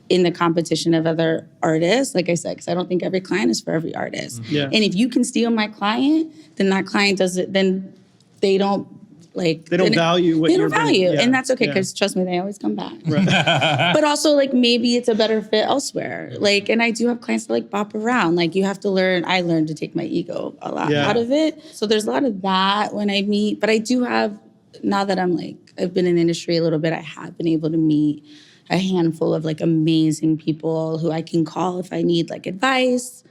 in the competition of other artists, like I said, because I don't think every client is for every artist. Yeah. And if you can steal my client, then that client doesn't, then they don't like... They don't value what they you're don't value. bringing. Yeah. And that's okay, because trust me, they always come back. Right. But also, like, maybe it's a better fit elsewhere. Like, and I do have clients that like bop around. Like, you have to learn, I learned to take my ego a lot out of it. So there's a lot of that when I meet. But I do have, now that I'm like, I've been in the industry a little bit, I have been able to meet a handful of like amazing people who I can call if I need like advice.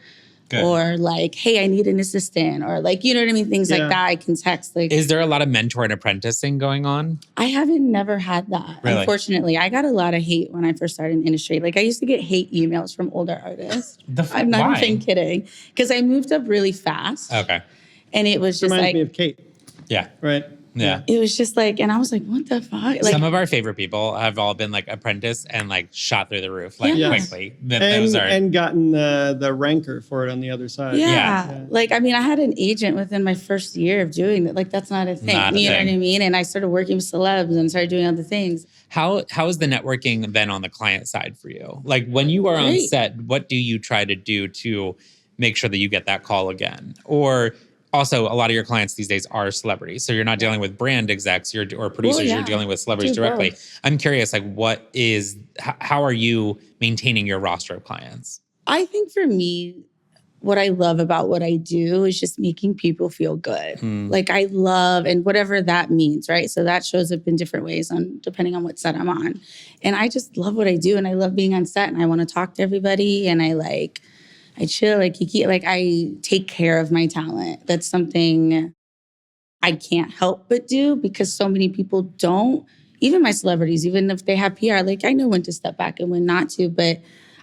Good. Or like, hey, I need an assistant, or like, you know what I mean? Things like that I can text. Like, is there a lot of mentor and apprenticing going on? I haven't never had that. Really? Unfortunately, I got a lot of hate when I first started in the industry. Like I used to get hate emails from older artists. I'm not even kidding. Because I moved up really fast. Okay. And it was just Reminds like... me of Kate. Yeah. Right. Yeah. It was just like, and I was like, what the fuck? Like, Some of our favorite people have all been like apprentice and like shot through the roof like Yeah. quickly. Those are And gotten the rancor for it on the other side. yeah. Like, I mean, I had an agent within my first year of doing that. Like, that's not a thing. Not a you know thing. what I mean? And I started working with celebs and started doing other things. How is the networking then on the client side for you? Like when you are on Great. set, what do you try to do to make sure that you get that call again? Or also, a lot of your clients these days are celebrities, so you're not dealing with brand execs or producers. yeah. You're dealing with celebrities Do directly. both. I'm curious, like, how are you maintaining your roster of clients? I think for me, what I love about what I do is just making people feel good. Like I love, and whatever that means, right? So that shows up in different ways depending on what set I'm on. And I just love what I do, and I love being on set, and I want to talk to everybody, and I chill, like kiki, like I take care of my talent. That's something I can't help but do because so many people don't. Even my celebrities, even if they have PR, like I know when to step back and when not to, but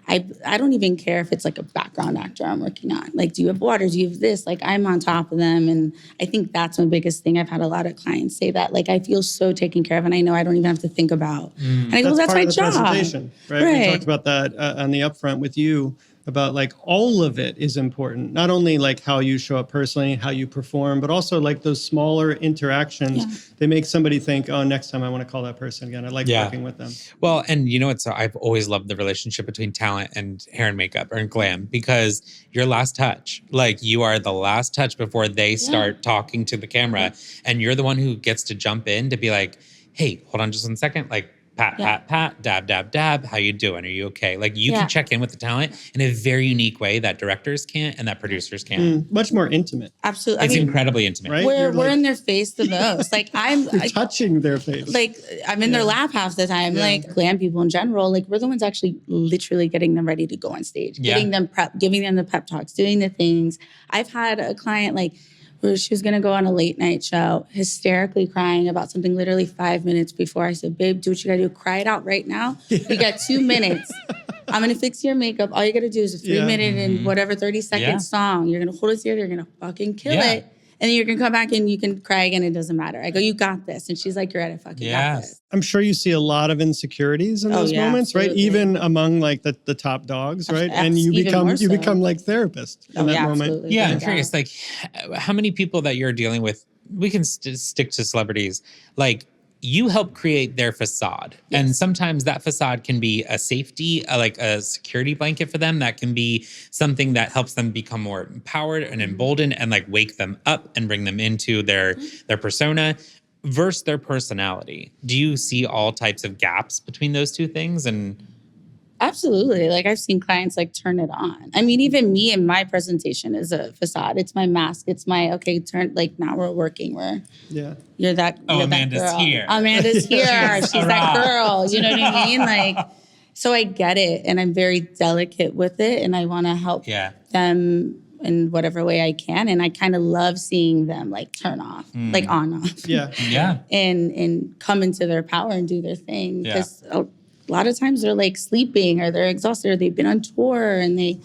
I don't even care if it's like a background actor I'm working on. Like, do you have water? Do you have this? Like, I'm on top of them. And I think that's my biggest thing. I've had a lot of clients say that. Like, I feel so taken care of, and I know I don't even have to think about. And I go, well, that's part my of the job. presentation, right? We Right. talked about that on the upfront with you, about like all of it is important. Not only like how you show up personally, how you perform, but also like those smaller interactions. Yeah. They make somebody think, oh, next time I want to call that person again. I like working with them. Well, and you know what? So I've always loved the relationship between talent and hair and makeup or glam because your last touch, like you are the last touch before they start talking to the camera, and you're the one who gets to jump in to be like, hey, hold on just 1 second. Like, pat, dab, dab, dab. How you doing? Are you okay? Like you can check in with the talent in a very unique way that directors can't and that producers can't. Much more intimate, Absolutely. It's incredibly intimate. right? We're You're in their face the most. Like you're touching their face. like I'm in their lap half the time. Like glam people in general, like we're the ones actually literally getting them ready to go on stage, getting them prep, giving them the pep talks, doing the things. I've had a client like where she was gonna go on a late night show, hysterically crying about something literally 5 minutes before. I said, babe, do what you gotta do. Cry it out right now. You got 2 minutes. I'm gonna fix your makeup. All you gotta do is a 3 minute and whatever 30-second song. You're gonna hold it together, you're gonna fucking kill it. And then you're gonna come back and you can cry again, it doesn't matter. I go, you got this. And she's like, you're at it, fucking got this. I'm sure you see a lot of insecurities in those moments, right? Absolutely. Even among like the top dogs, right? And you Even more so. become like therapists in that moment. Absolutely. Yeah, I'm Yeah. curious, like how many people that you're dealing with, we can stick to celebrities, like you help create their facade. And sometimes that facade can be a safety, like a security blanket for them. That can be something that helps them become more empowered and emboldened and like wake them up and bring them into their persona versus their personality. Do you see all types of gaps between those two things? And Absolutely. Like I've seen clients like turn it on. I mean, even me and my presentation is a facade. It's my mask. It's my, okay, turn, like now we're working. You're that, Oh, you're Amanda's that girl. here. Amanda's here. She's that Hurrah. girl. You know what I mean? Like, so I get it. And I'm very delicate with it. And I want to help them in whatever way I can. And I kind of love seeing them like turn off, like on off. Yeah. And come into their power and do their thing. Because a lot of times they're like sleeping or they're exhausted or they've been on tour and they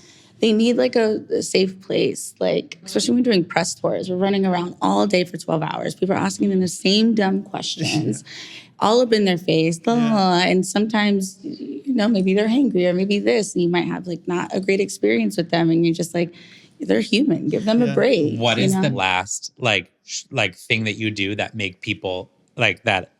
need like a safe place. Like, especially when we're doing press tours, we're running around all day for 12 hours. People are asking them the same dumb questions, all up in their face. Blah, blah, blah. And sometimes, you know, maybe they're hangry or maybe this, and you might have like not a great experience with them. And you're just like, they're human. Give them a break. what is you know? the last like thing that you do that make people like that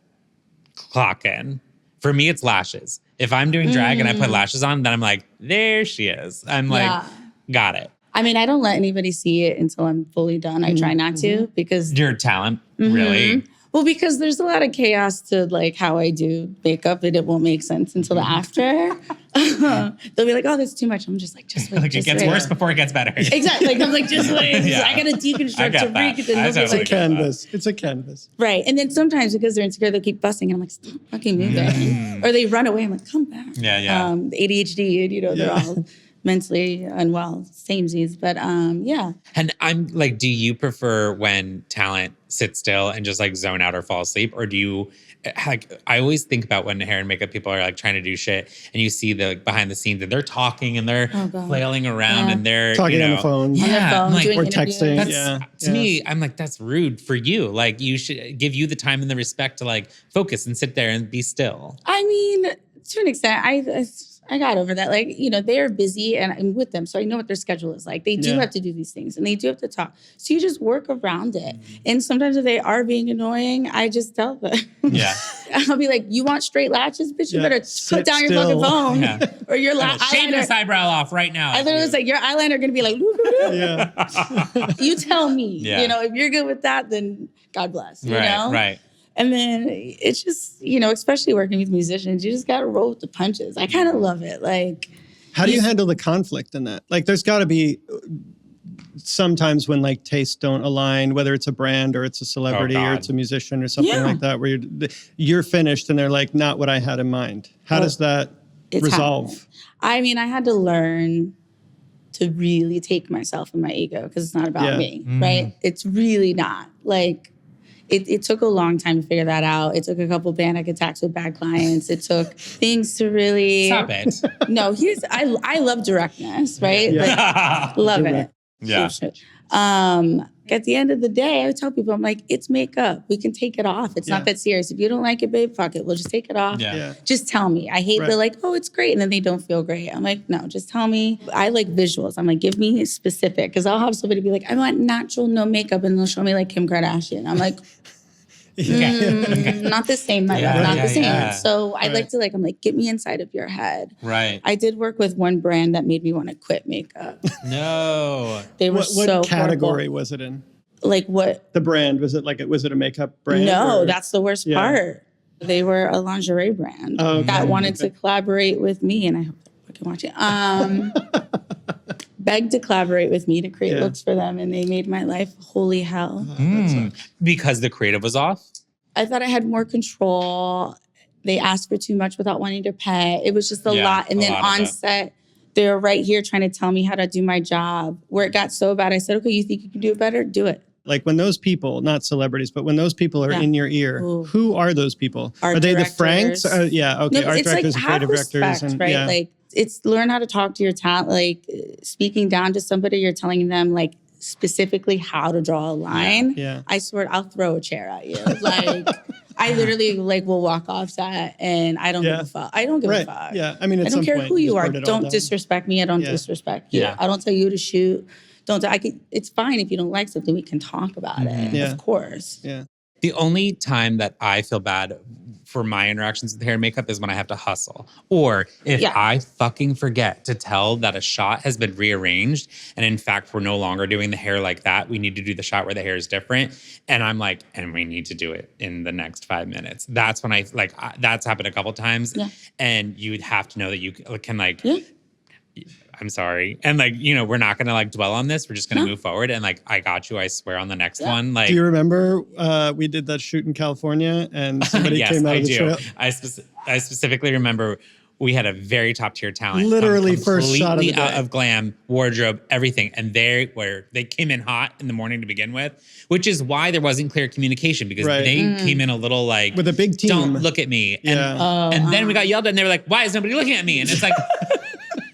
clock in? For me, it's lashes. If I'm doing drag and I put lashes on, then I'm like, there she is. I'm like, got it. I mean, I don't let anybody see it until I'm fully done. I try not to because Your talent, really. well, because there's a lot of chaos to like how I do makeup and it won't make sense until the after. They'll be like, oh, that's too much. I'm just like, just wait. Like just it gets wait. worse before it gets better. Exactly. Like, I'm like, just wait. Yeah. I got to deconstruct I got to that. read it. I And they'll be totally like, get that. Canvas. It's a canvas. right. And then sometimes because they're insecure, they'll keep busting. And I'm like, stop fucking moving. Or they run away. I'm like, come back. Yeah. The ADHD, and, you know, they're all mentally unwell, samesies. But yeah. And I'm like, do you prefer when talent sits still and just like zone out or fall asleep? Or do you, like, I always think about when hair and makeup people are like trying to do shit and you see the like, behind the scenes and they're talking and they're flailing around and they're talking on the phone. Yeah. On the phone, like, doing or texting. that's, to me, I'm like, that's rude for you. Like, you should give you the time and the respect to like focus and sit there and be still. I mean, to an extent, I got over that. Like, you know, they're busy and I'm with them. So I know what their schedule is like. They do have to do these things and they do have to talk. So you just work around it. And sometimes if they are being annoying, I just tell them. Yeah. I'll be like, you want straight latches? Bitch, you better put down your fucking phone. Yeah. Or your shave this eyeliner. eyebrow off right now. I literally was like, your eyeliner going to be like, "Loo, loo, loo." Yeah. You tell me. Yeah. You know, if you're good with that, then God bless. You Right, know? right. And then it's just, you know, especially working with musicians, you just got to roll with the punches. I kind of love it. Like, How do you handle the conflict in that? Like, there's got to be sometimes when like tastes don't align, whether it's a brand or it's a celebrity or it's a musician or something like that, where you're finished and they're like, not what I had in mind. How does that resolve? happened. I mean, I had to learn to really take myself and my ego because it's not about me, right? It's really not. Like, it took a long time to figure that out. It took a couple panic attacks with bad clients. It took things to really... Stop it. No, I love directness, right? Like, love it. Yeah. At the end of the day, I would tell people, I'm like, it's makeup. We can take it off. It's not that serious. If you don't like it, babe, fuck it. We'll just take it off. Yeah. Just tell me. I hate the like, oh, it's great. And then they don't feel great. I'm like, no, just tell me. I like visuals. I'm like, give me specific. Because I'll have somebody be like, I want natural, no makeup. And they'll show me like Kim Kardashian. I'm like, not the same, my love. Not the same. Yeah. So I like to like, I'm like, get me inside of your head. Right. I did work with one brand that made me want to quit makeup. No. They were What so category horrible. was it in? Like what? The brand, was it a makeup brand? No, or- that's the worst part. They were a lingerie brand that wanted to collaborate with me, and I hope they're fucking watching. Begged to collaborate with me to create looks for them, and they made my life holy hell. Because the creative was off? I thought I had more control. They asked for too much without wanting to pay. It was just a lot. And then on set, they were right here trying to tell me how to do my job. Where it got so bad, I said, okay, you think you can do it better? Do it. Like when those people, not celebrities, but when those people are in your ear, who are those people? Art are they directors. the Franks? Yeah, okay. No, Art it's directors, like and creative have directors. respect, And, right? yeah. Like it's learn how to talk to your talent, like speaking down to somebody, you're telling them like specifically how to draw a line. Yeah. I swear I'll throw a chair at you. Like I literally like will walk off set and I don't give a fuck. I don't give a fuck. Yeah. I mean, at I don't some care point, who you just are. burn it all Don't down. disrespect me. I don't disrespect you. Yeah. I don't tell you to shoot. It's fine if you don't like something, we can talk about it. Yeah. Of course. Yeah. The only time that I feel bad for my interactions with hair and makeup is when I have to hustle. Or if I fucking forget to tell that a shot has been rearranged and in fact, we're no longer doing the hair like that. We need to do the shot where the hair is different. And I'm like, and we need to do it in the next 5 minutes. That's when that's happened a couple times. Yeah. And you'd have to know that you can like, I'm sorry. And like, you know, we're not going to like dwell on this. We're just going to move forward. And like, I got you, I swear on the next one. Like, Do you remember we did that shoot in California and somebody yes, came out I of the do. trail? I specifically remember we had a very top tier talent. Literally first shot of the completely out day. of glam, wardrobe, everything. And they came in hot in the morning to begin with, which is why there wasn't clear communication because Right. they came in a little like, With a big team. don't look at me. And, Yeah. and then we got yelled at and they were like, why is nobody looking at me? And it's like,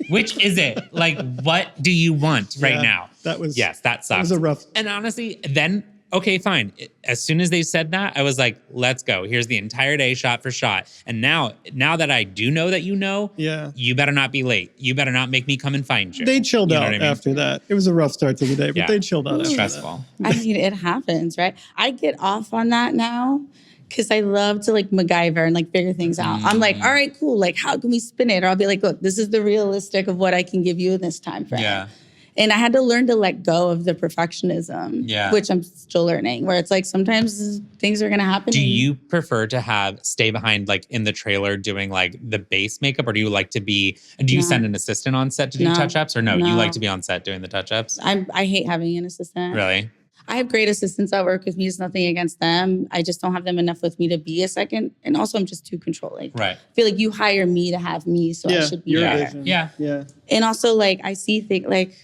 which is it? Like, what do you want right Yeah, now? that was- yes, that sucks. It was a rough. And honestly, then, okay, fine. As soon as they said that, I was like, let's go. Here's the entire day shot for shot. And now that I do know that you know, you better not be late. You better not make me come and find you. They chilled You know out what I mean? after that. It was a rough start to the day, but Yeah. they chilled out after Stressful. I mean, it happens, right? I get off on that now because I love to like MacGyver and like figure things out. I'm like, all right, cool. Like, how can we spin it? Or I'll be like, look, this is the realistic of what I can give you in this time frame. Yeah. And I had to learn to let go of the perfectionism, Yeah. which I'm still learning, where it's like sometimes things are going to happen. Do and- you prefer to stay behind like in the trailer doing like the base makeup, or do you like to be? Do you No. send an assistant on set to do No. touch ups, or no? You No. like to be on set doing the touch ups? I hate having an assistant. Really? I have great assistants that work with me. It's nothing against them. I just don't have them enough with me to be a second. And also, I'm just too controlling. Right. I feel like you hire me to have me, so I should be your there. vision. Yeah. Yeah. And also, like, I see things like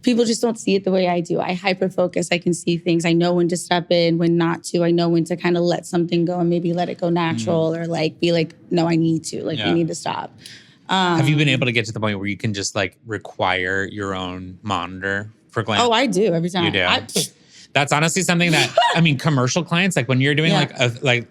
people just don't see it the way I do. I hyper focus. I can see things. I know when to step in, when not to. I know when to kind of let something go and maybe let it go natural, or like be like, no, I need to. Like, we need to stop. Have you been able to get to the point where you can just like require your own monitor for glam? Oh, I do every time. You do. That's honestly something that, I mean, commercial clients, like when you're doing like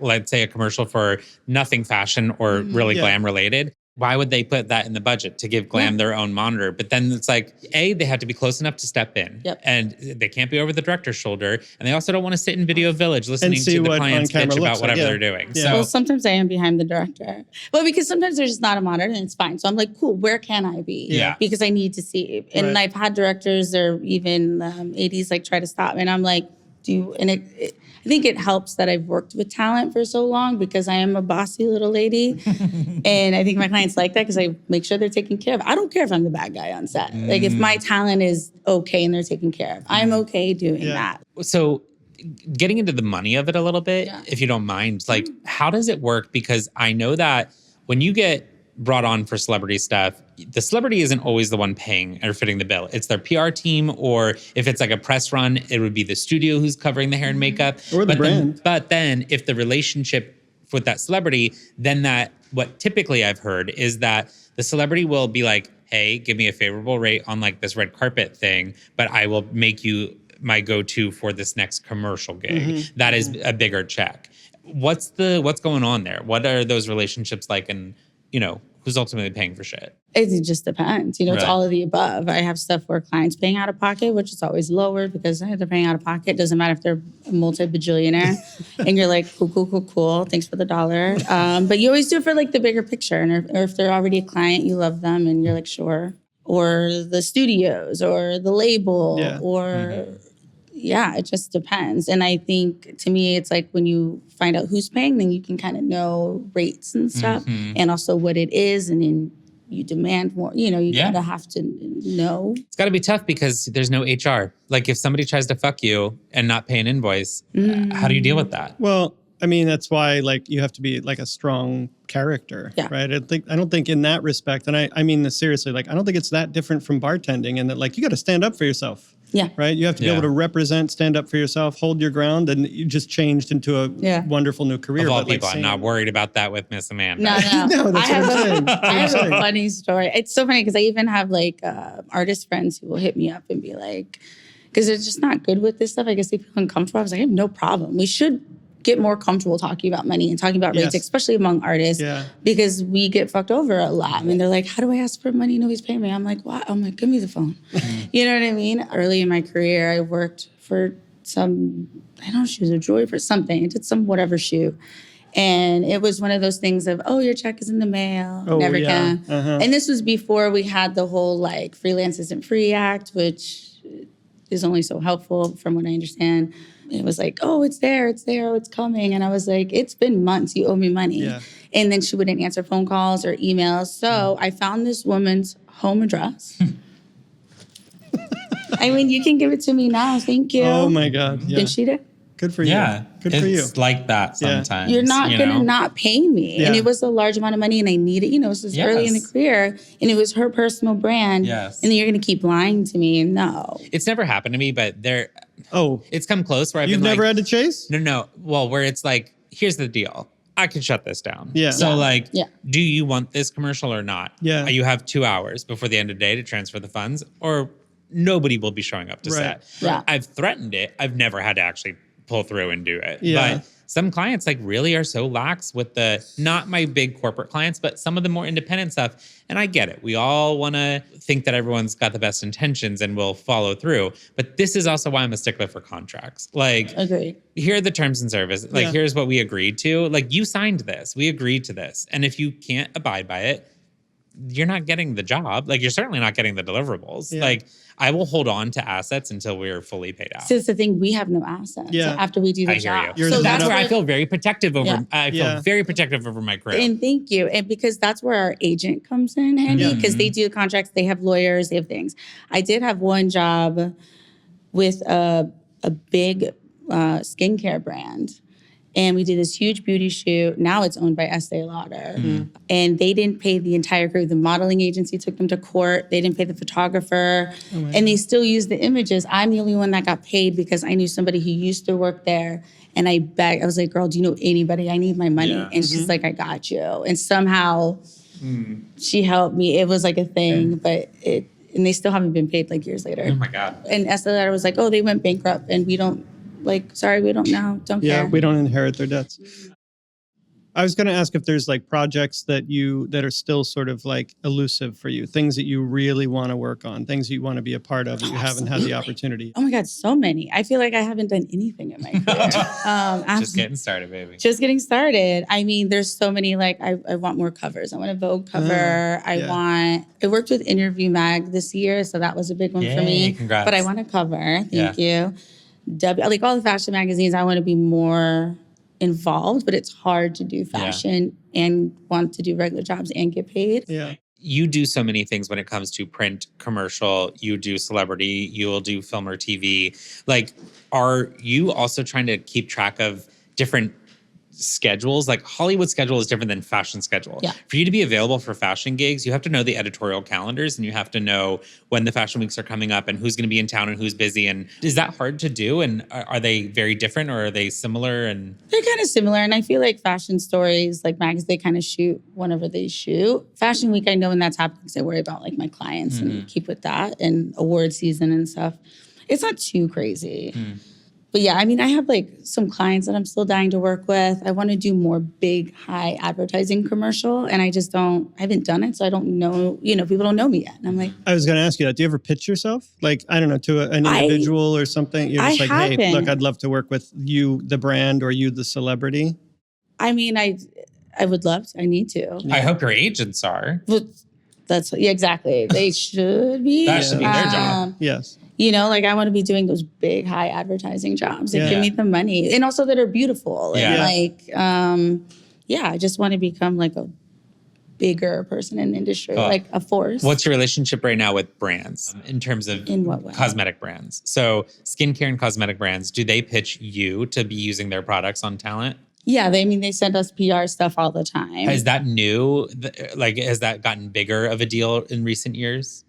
let's say a commercial for nothing fashion or really glam related, why would they put that in the budget to give glam their own monitor? But then it's like, A, they have to be close enough to step in. Yep. And they can't be over the director's shoulder. And they also don't want to sit in Video Village listening see to the what client's on-camera pitch looks about like, whatever yeah. they're doing. Yeah. So Well, sometimes I am behind the director. Well, because sometimes there's just not a monitor and it's fine. So I'm like, cool, where can I be? Yeah. Because I need to see. And Right. I've had directors or even ADs like try to stop me. And I'm like, I think it helps that I've worked with talent for so long because I am a bossy little lady. And I think my clients like that because I make sure they're taken care of. I don't care if I'm the bad guy on set. Like if my talent is okay and they're taken care of, I'm okay doing that. So getting into the money of it a little bit, if you don't mind, like how does it work? Because I know that when you get brought on for celebrity stuff, the celebrity isn't always the one paying or fitting the bill. It's their PR team, or if it's like a press run, it would be the studio who's covering the hair and makeup. Or the brand. But then if the relationship with that celebrity, then what typically I've heard is that the celebrity will be like, hey, give me a favorable rate on like this red carpet thing, but I will make you my go-to for this next commercial gig. That is a bigger check. What's going on there? What are those relationships like? And who's ultimately paying for shit? It just depends. It's all of the above. I have stuff where clients paying out of pocket, which is always lower because they're paying out of pocket. It doesn't matter if they're a multi-bajillionaire. And you're like, cool. Thanks for the dollar. But you always do it for like the bigger picture. Or if they're already a client, you love them and you're like, sure. Or the studios or the label it just depends. And I think to me, it's like when you find out who's paying, then you can kind of know rates and stuff and also what it is. And then you demand more, you gotta have to know. It's gotta be tough because there's no HR. Like if somebody tries to fuck you and not pay an invoice, how do you deal with that? Well, I mean, that's why like you have to be like a strong character, right? I don't think in that respect, and I mean this seriously, like I don't think it's that different from bartending, and that like you got to stand up for yourself. Yeah. Right? You have to be able to represent, stand up for yourself, hold your ground, and you just changed into a wonderful new career. Of all people, I'm not worried about that with Miss Amanda. No. No, that's what I'm saying. I have a funny story. It's so funny because I even have like artist friends who will hit me up and be like, because they're just not good with this stuff. I guess they feel uncomfortable. I was like, I have no problem. We should get more comfortable talking about money and talking about rates, especially among artists, because we get fucked over a lot. I mean, they're like, how do I ask for money? Nobody's paying me. I'm like, what? I'm like, give me the phone. You know what I mean? Early in my career, I worked for she was a jewelry for something. I did some whatever shoe. And it was one of those things of, your check is in the mail. Never can. And this was before we had the whole like Freelance Isn't Free Act, which is only so helpful from what I understand. It was like, it's there, it's coming. And I was like, it's been months, you owe me money. Yeah. And then she wouldn't answer phone calls or emails. So I found this woman's home address. I mean, you can give it to me now. Thank you. Oh my God. Yeah. Did she do? Good for you. Good for you. It's like that sometimes. You're not going to not pay me. Yeah. And it was a large amount of money and I needed, this was early in the career and it was her personal brand. Yes. And then you're going to keep lying to me. No. It's never happened to me, but it's come close where I've You've been never like, had to chase? No. Well, where it's like, here's the deal. I can shut this down. Yeah. So do you want this commercial or not? Yeah. You have 2 hours before the end of the day to transfer the funds or nobody will be showing up to set. Yeah. I've threatened it. I've never had to actually pull through and do it. Yeah. But some clients like really are so lax with not my big corporate clients, but some of the more independent stuff. And I get it. We all want to think that everyone's got the best intentions and will follow through. But this is also why I'm a stickler for contracts. Like, Agreed. Here are the terms and service. Like, here's what we agreed to. Like, you signed this. We agreed to this. And if you can't abide by it, you're not getting the job. Like, you're certainly not getting the deliverables. Yeah. Like, I will hold on to assets until we're fully paid out. So it's the thing, we have no assets after we do the I hear job. you. So that's that's where I feel very protective over. Yeah. I feel very protective over my crew. And thank you. And because that's where our agent comes in handy, because they do the contracts, they have lawyers, they have things. I did have one job with a a big skincare brand. And we did this huge beauty shoot. Now it's owned by Estee Lauder. And they didn't pay the entire crew. The modeling agency took them to court. They didn't pay the photographer. And they still used the images. I'm the only one that got paid because I knew somebody who used to work there. And I begged, I was like, girl, do you know anybody? I need my money. And she's like, I got you. And somehow she helped me. It was like a thing, and they still haven't been paid like years later. Oh my God. And Estee Lauder was like, oh, they went bankrupt and we don't, sorry, we don't know. Don't care. Yeah, we don't inherit their debts. I was going to ask if there's like projects that are still sort of like elusive for you, things that you really want to work on, things that you want to be a part of that you haven't had the opportunity. Oh my God, so many. I feel like I haven't done anything in my career. Just getting started, baby. Just getting started. I mean, there's so many, like, I want more covers. I want a Vogue cover. I worked with Interview Mag this year, so that was a big one for me. Congrats. But I want a cover. Thank you. Like all the fashion magazines, I want to be more involved, but it's hard to do fashion and want to do regular jobs and get paid. Yeah. You do so many things when it comes to print, commercial, you do celebrity, you'll do film or TV. Like, are you also trying to keep track of different schedules? Like Hollywood schedule is different than fashion schedule. Yeah. For you to be available for fashion gigs, you have to know the editorial calendars and you have to know when the fashion weeks are coming up and who's going to be in town and who's busy. And is that hard to do? And are they very different or are they similar? And they're kind of similar. And I feel like fashion stories, like magazines, they kind of shoot whenever they shoot. Fashion week, I know when that's happening because I worry about like my clients and keep with that, and award season and stuff. It's not too crazy. But yeah, I mean, I have like some clients that I'm still dying to work with. I want to do more big, high advertising commercial. And I haven't done it. So I don't know, people don't know me yet. And I'm like, I was going to ask you that. Do you ever pitch yourself? Like, I don't know, to an individual or something? You're just hey, look, I'd love to work with you, the brand, or you, the celebrity. I mean, I would love to. I need to. I hope your agents are. Exactly. They should be. That should be their job. Yes. Like I want to be doing those big, high advertising jobs that give me the money and also that are beautiful. And I just want to become like a bigger person in the industry, like a force. What's your relationship right now with brands in terms of in what way? Cosmetic brands? So skincare and cosmetic brands, do they pitch you to be using their products on talent? Yeah, they send us PR stuff all the time. Is that new? Like, has that gotten bigger of a deal in recent years?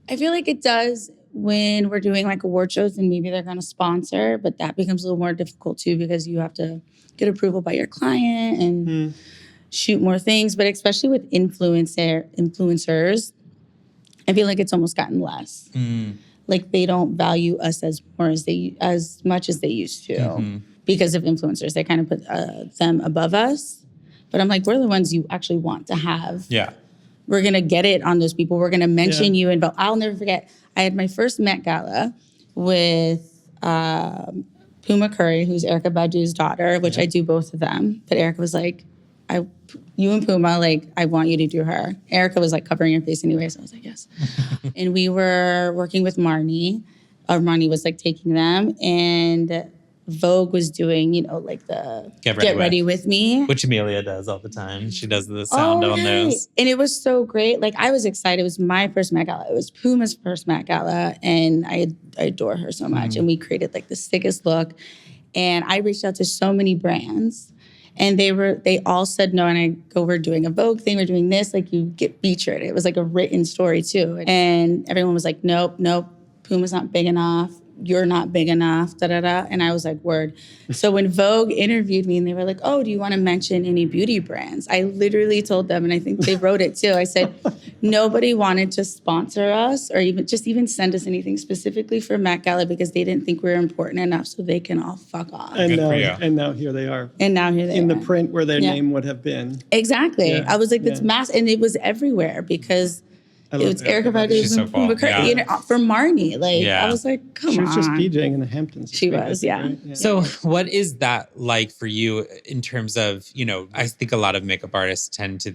I feel like it does when we're doing like award shows and maybe they're going to sponsor, but that becomes a little more difficult too because you have to get approval by your client and shoot more things. But especially with influencers, I feel like it's almost gotten less. Like they don't value us as much as they used to because of influencers. They kind of put them above us. But I'm like, we're the ones you actually want to have. Yeah. We're going to get it on those people. We're going to mention you. And I'll never forget, I had my first Met Gala with Puma Curry, who's Erykah Badu's daughter, which I do both of them. But Erykah was like, you and Puma, like, I want you to do her. Erykah was like covering her face anyway, so I was like, yes. And we were working with Marnie. Marnie was like taking them. And Vogue was doing, like the Get Ready With Me. Which Amelia does all the time. She does the sound on those. And it was so great. Like, I was excited. It was my first Met Gala. It was Puma's first Met Gala. And I adore her so much. And we created like the sickest look. And I reached out to so many brands. And they all said no. And I go, we're doing a Vogue thing. We're doing this. Like, you get featured. It was like a written story too. And everyone was like, nope. Puma's not big enough. You're not big enough, da-da-da. And I was like, word. So when Vogue interviewed me and they were like, oh, do you want to mention any beauty brands? I literally told them, and I think they wrote it too. I said, nobody wanted to sponsor us or even send us anything specifically for Met Gala because they didn't think we were important enough so they can all fuck off. And now here they are. In the print where their name would have been. Exactly. Yeah. I was like, that's mass. And it was everywhere because it was Erykah Badu and Puma Curry, for Marnie. Like, I was like, come on. She was just DJing in the Hamptons. She was, right? So what is that like for you in terms of, I think a lot of makeup artists tend to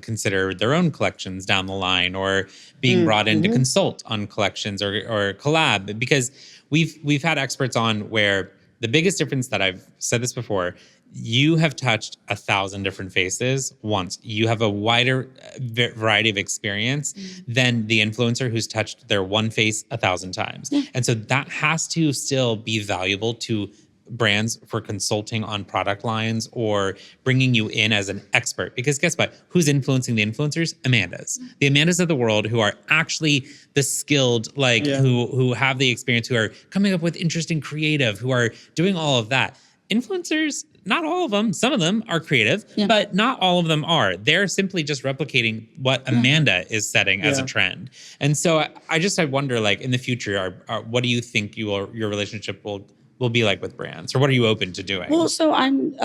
consider their own collections down the line or being brought in to consult on collections or collab, because we've had experts on where the biggest difference that I've said this before You have touched 1,000 different faces once. You have a wider variety of experience than the influencer who's touched their one face 1,000 times. Yeah. And so that has to still be valuable to brands for consulting on product lines or bringing you in as an expert. Because guess what? Who's influencing the influencers? Amandas. The Amandas of the world who are actually the skilled, who have the experience, who are coming up with interesting creative, who are doing all of that. Influencers, not all of them, some of them are creative, but not all of them are. They're simply just replicating what Amanda is setting as a trend. And so I wonder, like, in the future, what do you think your relationship will be like with brands, or what are you open to doing? Well, so I'm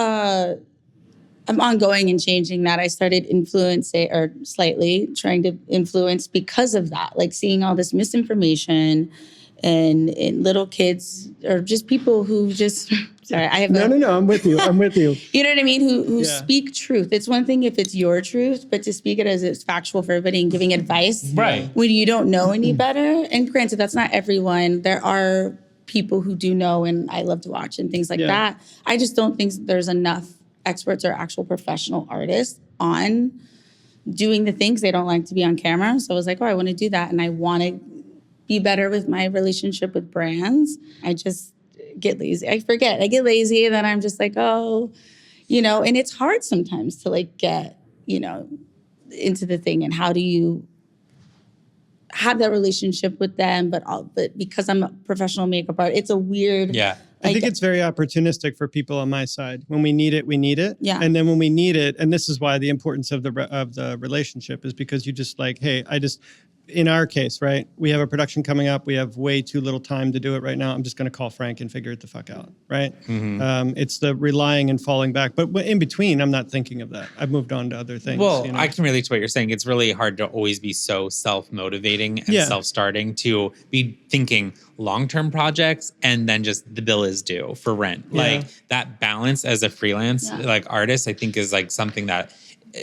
ongoing and changing that. I started influencing, or slightly trying to influence because of that, like seeing all this misinformation and little kids or just people who just, sorry, I have No, I'm with you. I'm with you. You know what I mean? Who speak truth. It's one thing if it's your truth, but to speak it as it's factual for everybody and giving advice when you don't know any better. And granted, that's not everyone. There are people who do know, and I love to watch and things like that. I just don't think there's enough experts or actual professional artists on doing the things. They don't like to be on camera. So I was like, I want to do that. And I want to be better with my relationship with brands. I just get lazy. I forget. I get lazy, and then I'm just like, and it's hard sometimes to like get, into the thing. And how do you have that relationship with them? But because I'm a professional makeup artist, it's a weird. Yeah. I think it's very opportunistic for people on my side. When we need it, we need it. Yeah. And then when we need it, and this is why the importance of the relationship is because you just like, hey, in our case, right? We have a production coming up. We have way too little time to do it right now. I'm just going to call Frank and figure it the fuck out, right? Mm-hmm. It's the relying and falling back. But in between, I'm not thinking of that. I've moved on to other things. Well, I can relate to what you're saying. It's really hard to always be so self-motivating and self-starting to be thinking long-term projects and then just the bill is due for rent. Yeah. Like that balance as a freelance like artist, I think is like something that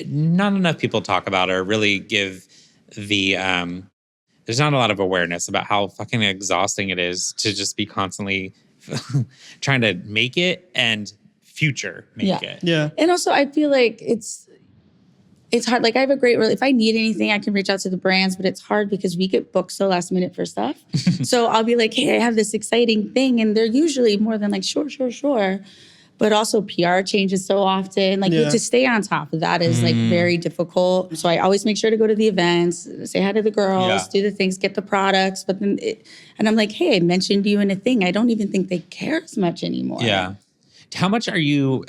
not enough people talk about or really give there's not a lot of awareness about how fucking exhausting it is to just be constantly trying to make it and future make it. Yeah. And also I feel like it's hard. Like I have if I need anything, I can reach out to the brands, but it's hard because we get booked so last minute for stuff. So I'll be like, hey, I have this exciting thing. And they're usually more than like, sure. But also PR changes so often. Like to stay on top of that is like very difficult. So I always make sure to go to the events, say hi to the girls, do the things, get the products. But then and I'm like, hey, I mentioned you in a thing. I don't even think they care as much anymore. Yeah. How much are you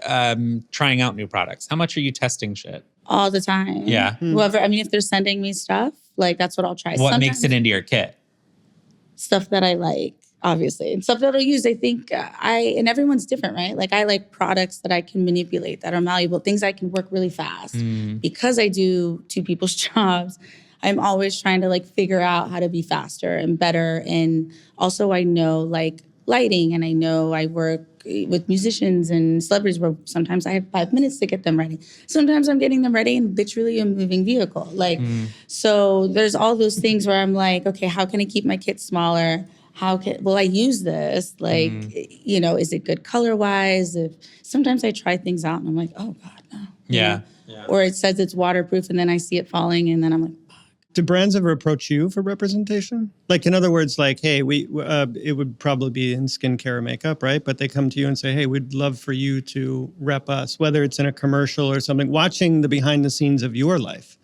trying out new products? How much are you testing shit? All the time. Yeah. If they're sending me stuff, like that's what I'll try. What makes it into your kit? Stuff that I like. Obviously, and stuff that I'll use. I think and everyone's different, right? Like I like products that I can manipulate, that are malleable, things I can work really fast. Because I do two people's jobs, I'm always trying to like figure out how to be faster and better. And also I know like lighting, and I know I work with musicians and celebrities where sometimes I have 5 minutes to get them ready. Sometimes I'm getting them ready in literally a moving vehicle. Like, so there's all those things where I'm like, okay, how can I keep my kit smaller? Will I use this? Like, is it good color-wise? Sometimes I try things out and I'm like, oh God, no. Yeah. Or it says it's waterproof and then I see it falling and then I'm like, fuck. Do brands ever approach you for representation? Like, in other words, like, hey, it would probably be in skincare or makeup, right? But they come to you and say, hey, we'd love for you to rep us, whether it's in a commercial or something, watching the behind the scenes of your life.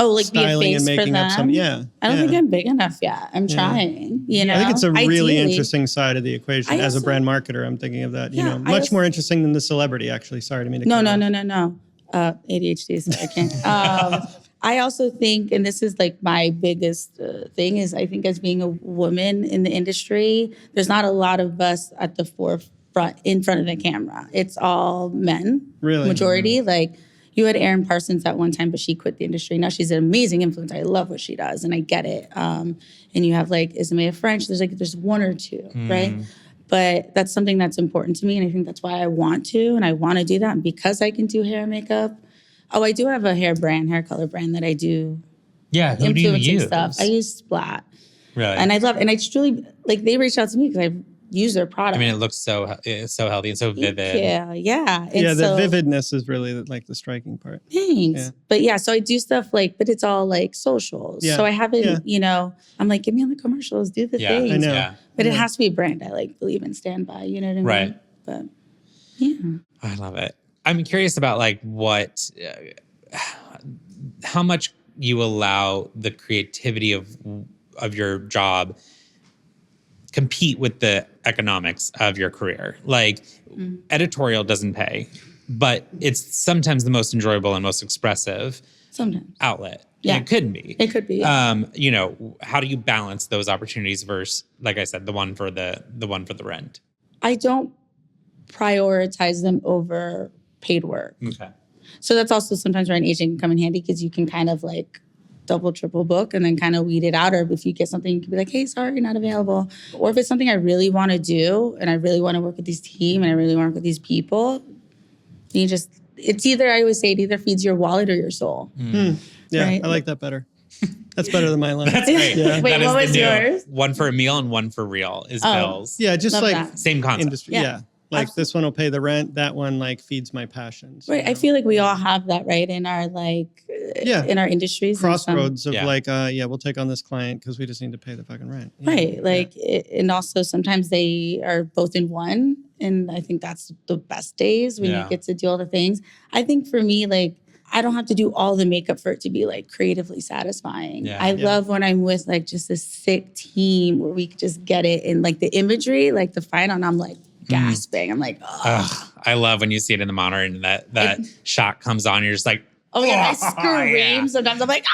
Oh, like styling be a face and making for them? up some, I don't think I'm big enough yet. I'm trying, I think it's a really Ideally. interesting side of the equation. As a brand marketer, I'm thinking of that, much more interesting than the celebrity, actually. Sorry to mean to No. ADHD is I can't. I also think, and this is like my biggest thing, is I think as being a woman in the industry, there's not a lot of us at the forefront, in front of the camera. It's all men, really, majority. Like, you had Erin Parsons at one time, but she quit the industry. Now she's an amazing influencer. I love what she does, and I get it. And you have like Ismael French. There's one or two, right? But that's something that's important to me, and I think that's why I want to do that. And because I can do hair and makeup. Oh, I do have a hair color brand that I do. Yeah, who do you use? Stuff. I use Splat. Really? And I love, and I truly, like, they reached out to me because use their product. I mean, it looks it's so healthy and so vivid. Yeah. And Yeah, the so, vividness is really like the striking part. Thanks. Yeah. But yeah, so I do stuff like, but it's all like socials. Yeah. So I haven't, Yeah. you know, I'm like, get me on the commercials, do the Yeah, things. I know. Yeah. But it Yeah. has to be a brand I like believe and stand by. You know what I mean? Right. But yeah. I love it. I'm curious about like how much you allow the creativity of your job compete with the economics of your career. Like editorial doesn't pay, but it's sometimes the most enjoyable and most expressive Sometimes. outlet. Yeah. And it couldn't be. It could be. Yeah. You know, how do you balance those opportunities versus, like I said, the one for the rent? I don't prioritize them over paid work. Okay. So that's also sometimes where an agent can come in handy because you can kind of like double, triple book and then kind of weed it out. Or if you get something, you can be like, hey, sorry, not available. Or if it's something I really want to do and I really want to work with this team and I really want to work with these people, it's either, I always say, it either feeds your wallet or your soul. Yeah, Right. I like that better. That's better than my line. That's great. Yeah. Wait, That is what the was new yours? One for a meal and one for real is Oh. bills. Yeah, just Love like that. Same concept. industry. Yeah. Yeah. Like this one will pay the rent. That one like feeds my passions. Right. I feel like we all have that, right, in our Yeah. in our industries. and some- Crossroads of Yeah. like, we'll take on this client because we just need to pay the fucking rent. Yeah. Right. Like, and also sometimes they are both in one. And I think that's the best days when Yeah. you get to do all the things. I think for me, like, I don't have to do all the makeup for it to be like creatively satisfying. Yeah. I Yeah. love when I'm with like just a sick team where we could just get it. And like the imagery, like the final, I'm like gasping. I'm like, oh. Ugh, I love when you see it in the monitor and that shot comes on. You're just like, Oh yeah, I Oh, scream yeah. sometimes. I'm like,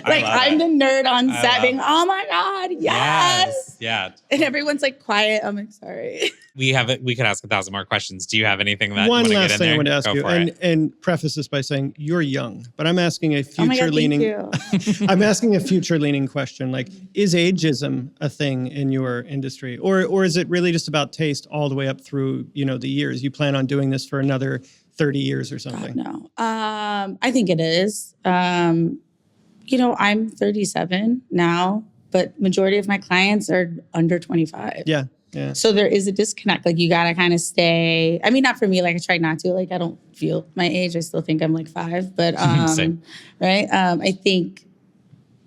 like love I'm it. the nerd on I set love being, it. oh my God, yes. Yeah. And everyone's like quiet. I'm like, sorry. We could ask 1,000 more questions. Do you have anything that One you want last to get in thing there? I want to ask Go you, for and, it. and preface this by saying you're young, but I'm asking a Oh my future God, leaning. thank you. I'm asking a future leaning question. Like, is ageism a thing in your industry, or is it really just about taste all the way up through the years? You plan on doing this for another 30 years or something? No. I think it is. I'm 37 now, but majority of my clients are under 25. Yeah. So there is a disconnect. Like you got to kind of stay. I mean, not for me. Like I try not to. Like I don't feel my age. I still think I'm like 5. But Same. right. I think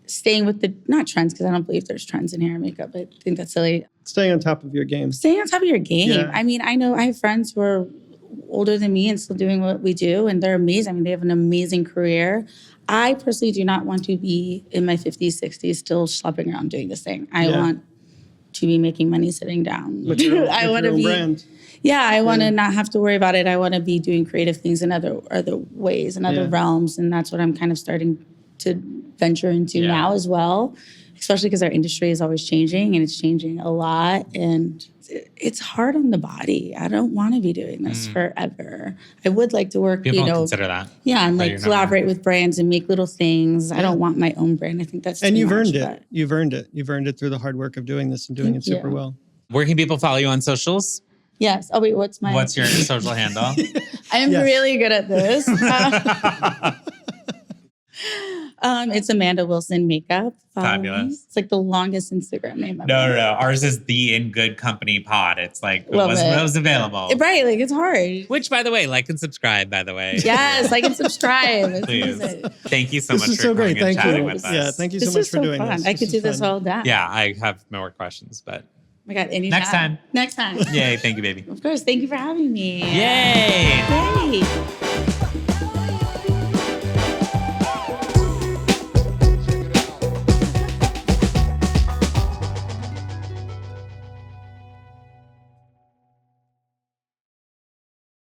staying with the not trends because I don't believe there's trends in hair and makeup. I think that's silly. Staying on top of your game. Staying on top of your game. Yeah. I mean, I have friends who are older than me and still doing what we do, and they're amazing. I mean, they have an amazing career. I personally do not want to be in my 50s, 60s still schlepping around doing this thing. I want to be making money sitting down. With your, I with want your to own be. brand. Yeah, I want to not have to worry about it. I want to be doing creative things in other ways, in other Yeah. realms, and that's what I'm kind of starting to venture into Yeah. now as well. Especially because our industry is always changing, and it's changing a lot, and it's hard on the body. I don't want to be doing this forever. I would like to work, People don't consider that. yeah, and But like you're not- collaborate with brands and make little things. I don't want my own brand. I think that's And too you've much, earned but- it. You've earned it. You've earned it through the hard work of doing this and doing Thank it super you. well. Where can people follow you on socials? Yes. Oh wait, what's my? What's your social handle? I am Yes. really good at this. It's Amanda Wilson Makeup. Follow me. Fabulous. It's like the longest Instagram name ever. No. Ours is the In Good Company Pod. It's like Love it. it was available. Right, like it's hard. Which, by the way, like and subscribe. By the way, Yes, like and subscribe. It's please. amazing. Thank you so This much is for so coming great. and Thank chatting you. with us. Yeah, thank you This so much is for so doing fun. this. I could do is this fun. all day. Yeah, I have more questions, but Oh my God, anytime. Next time. Next time. yay! Thank you, baby. Of course. Thank you for having me. Yay! Yay.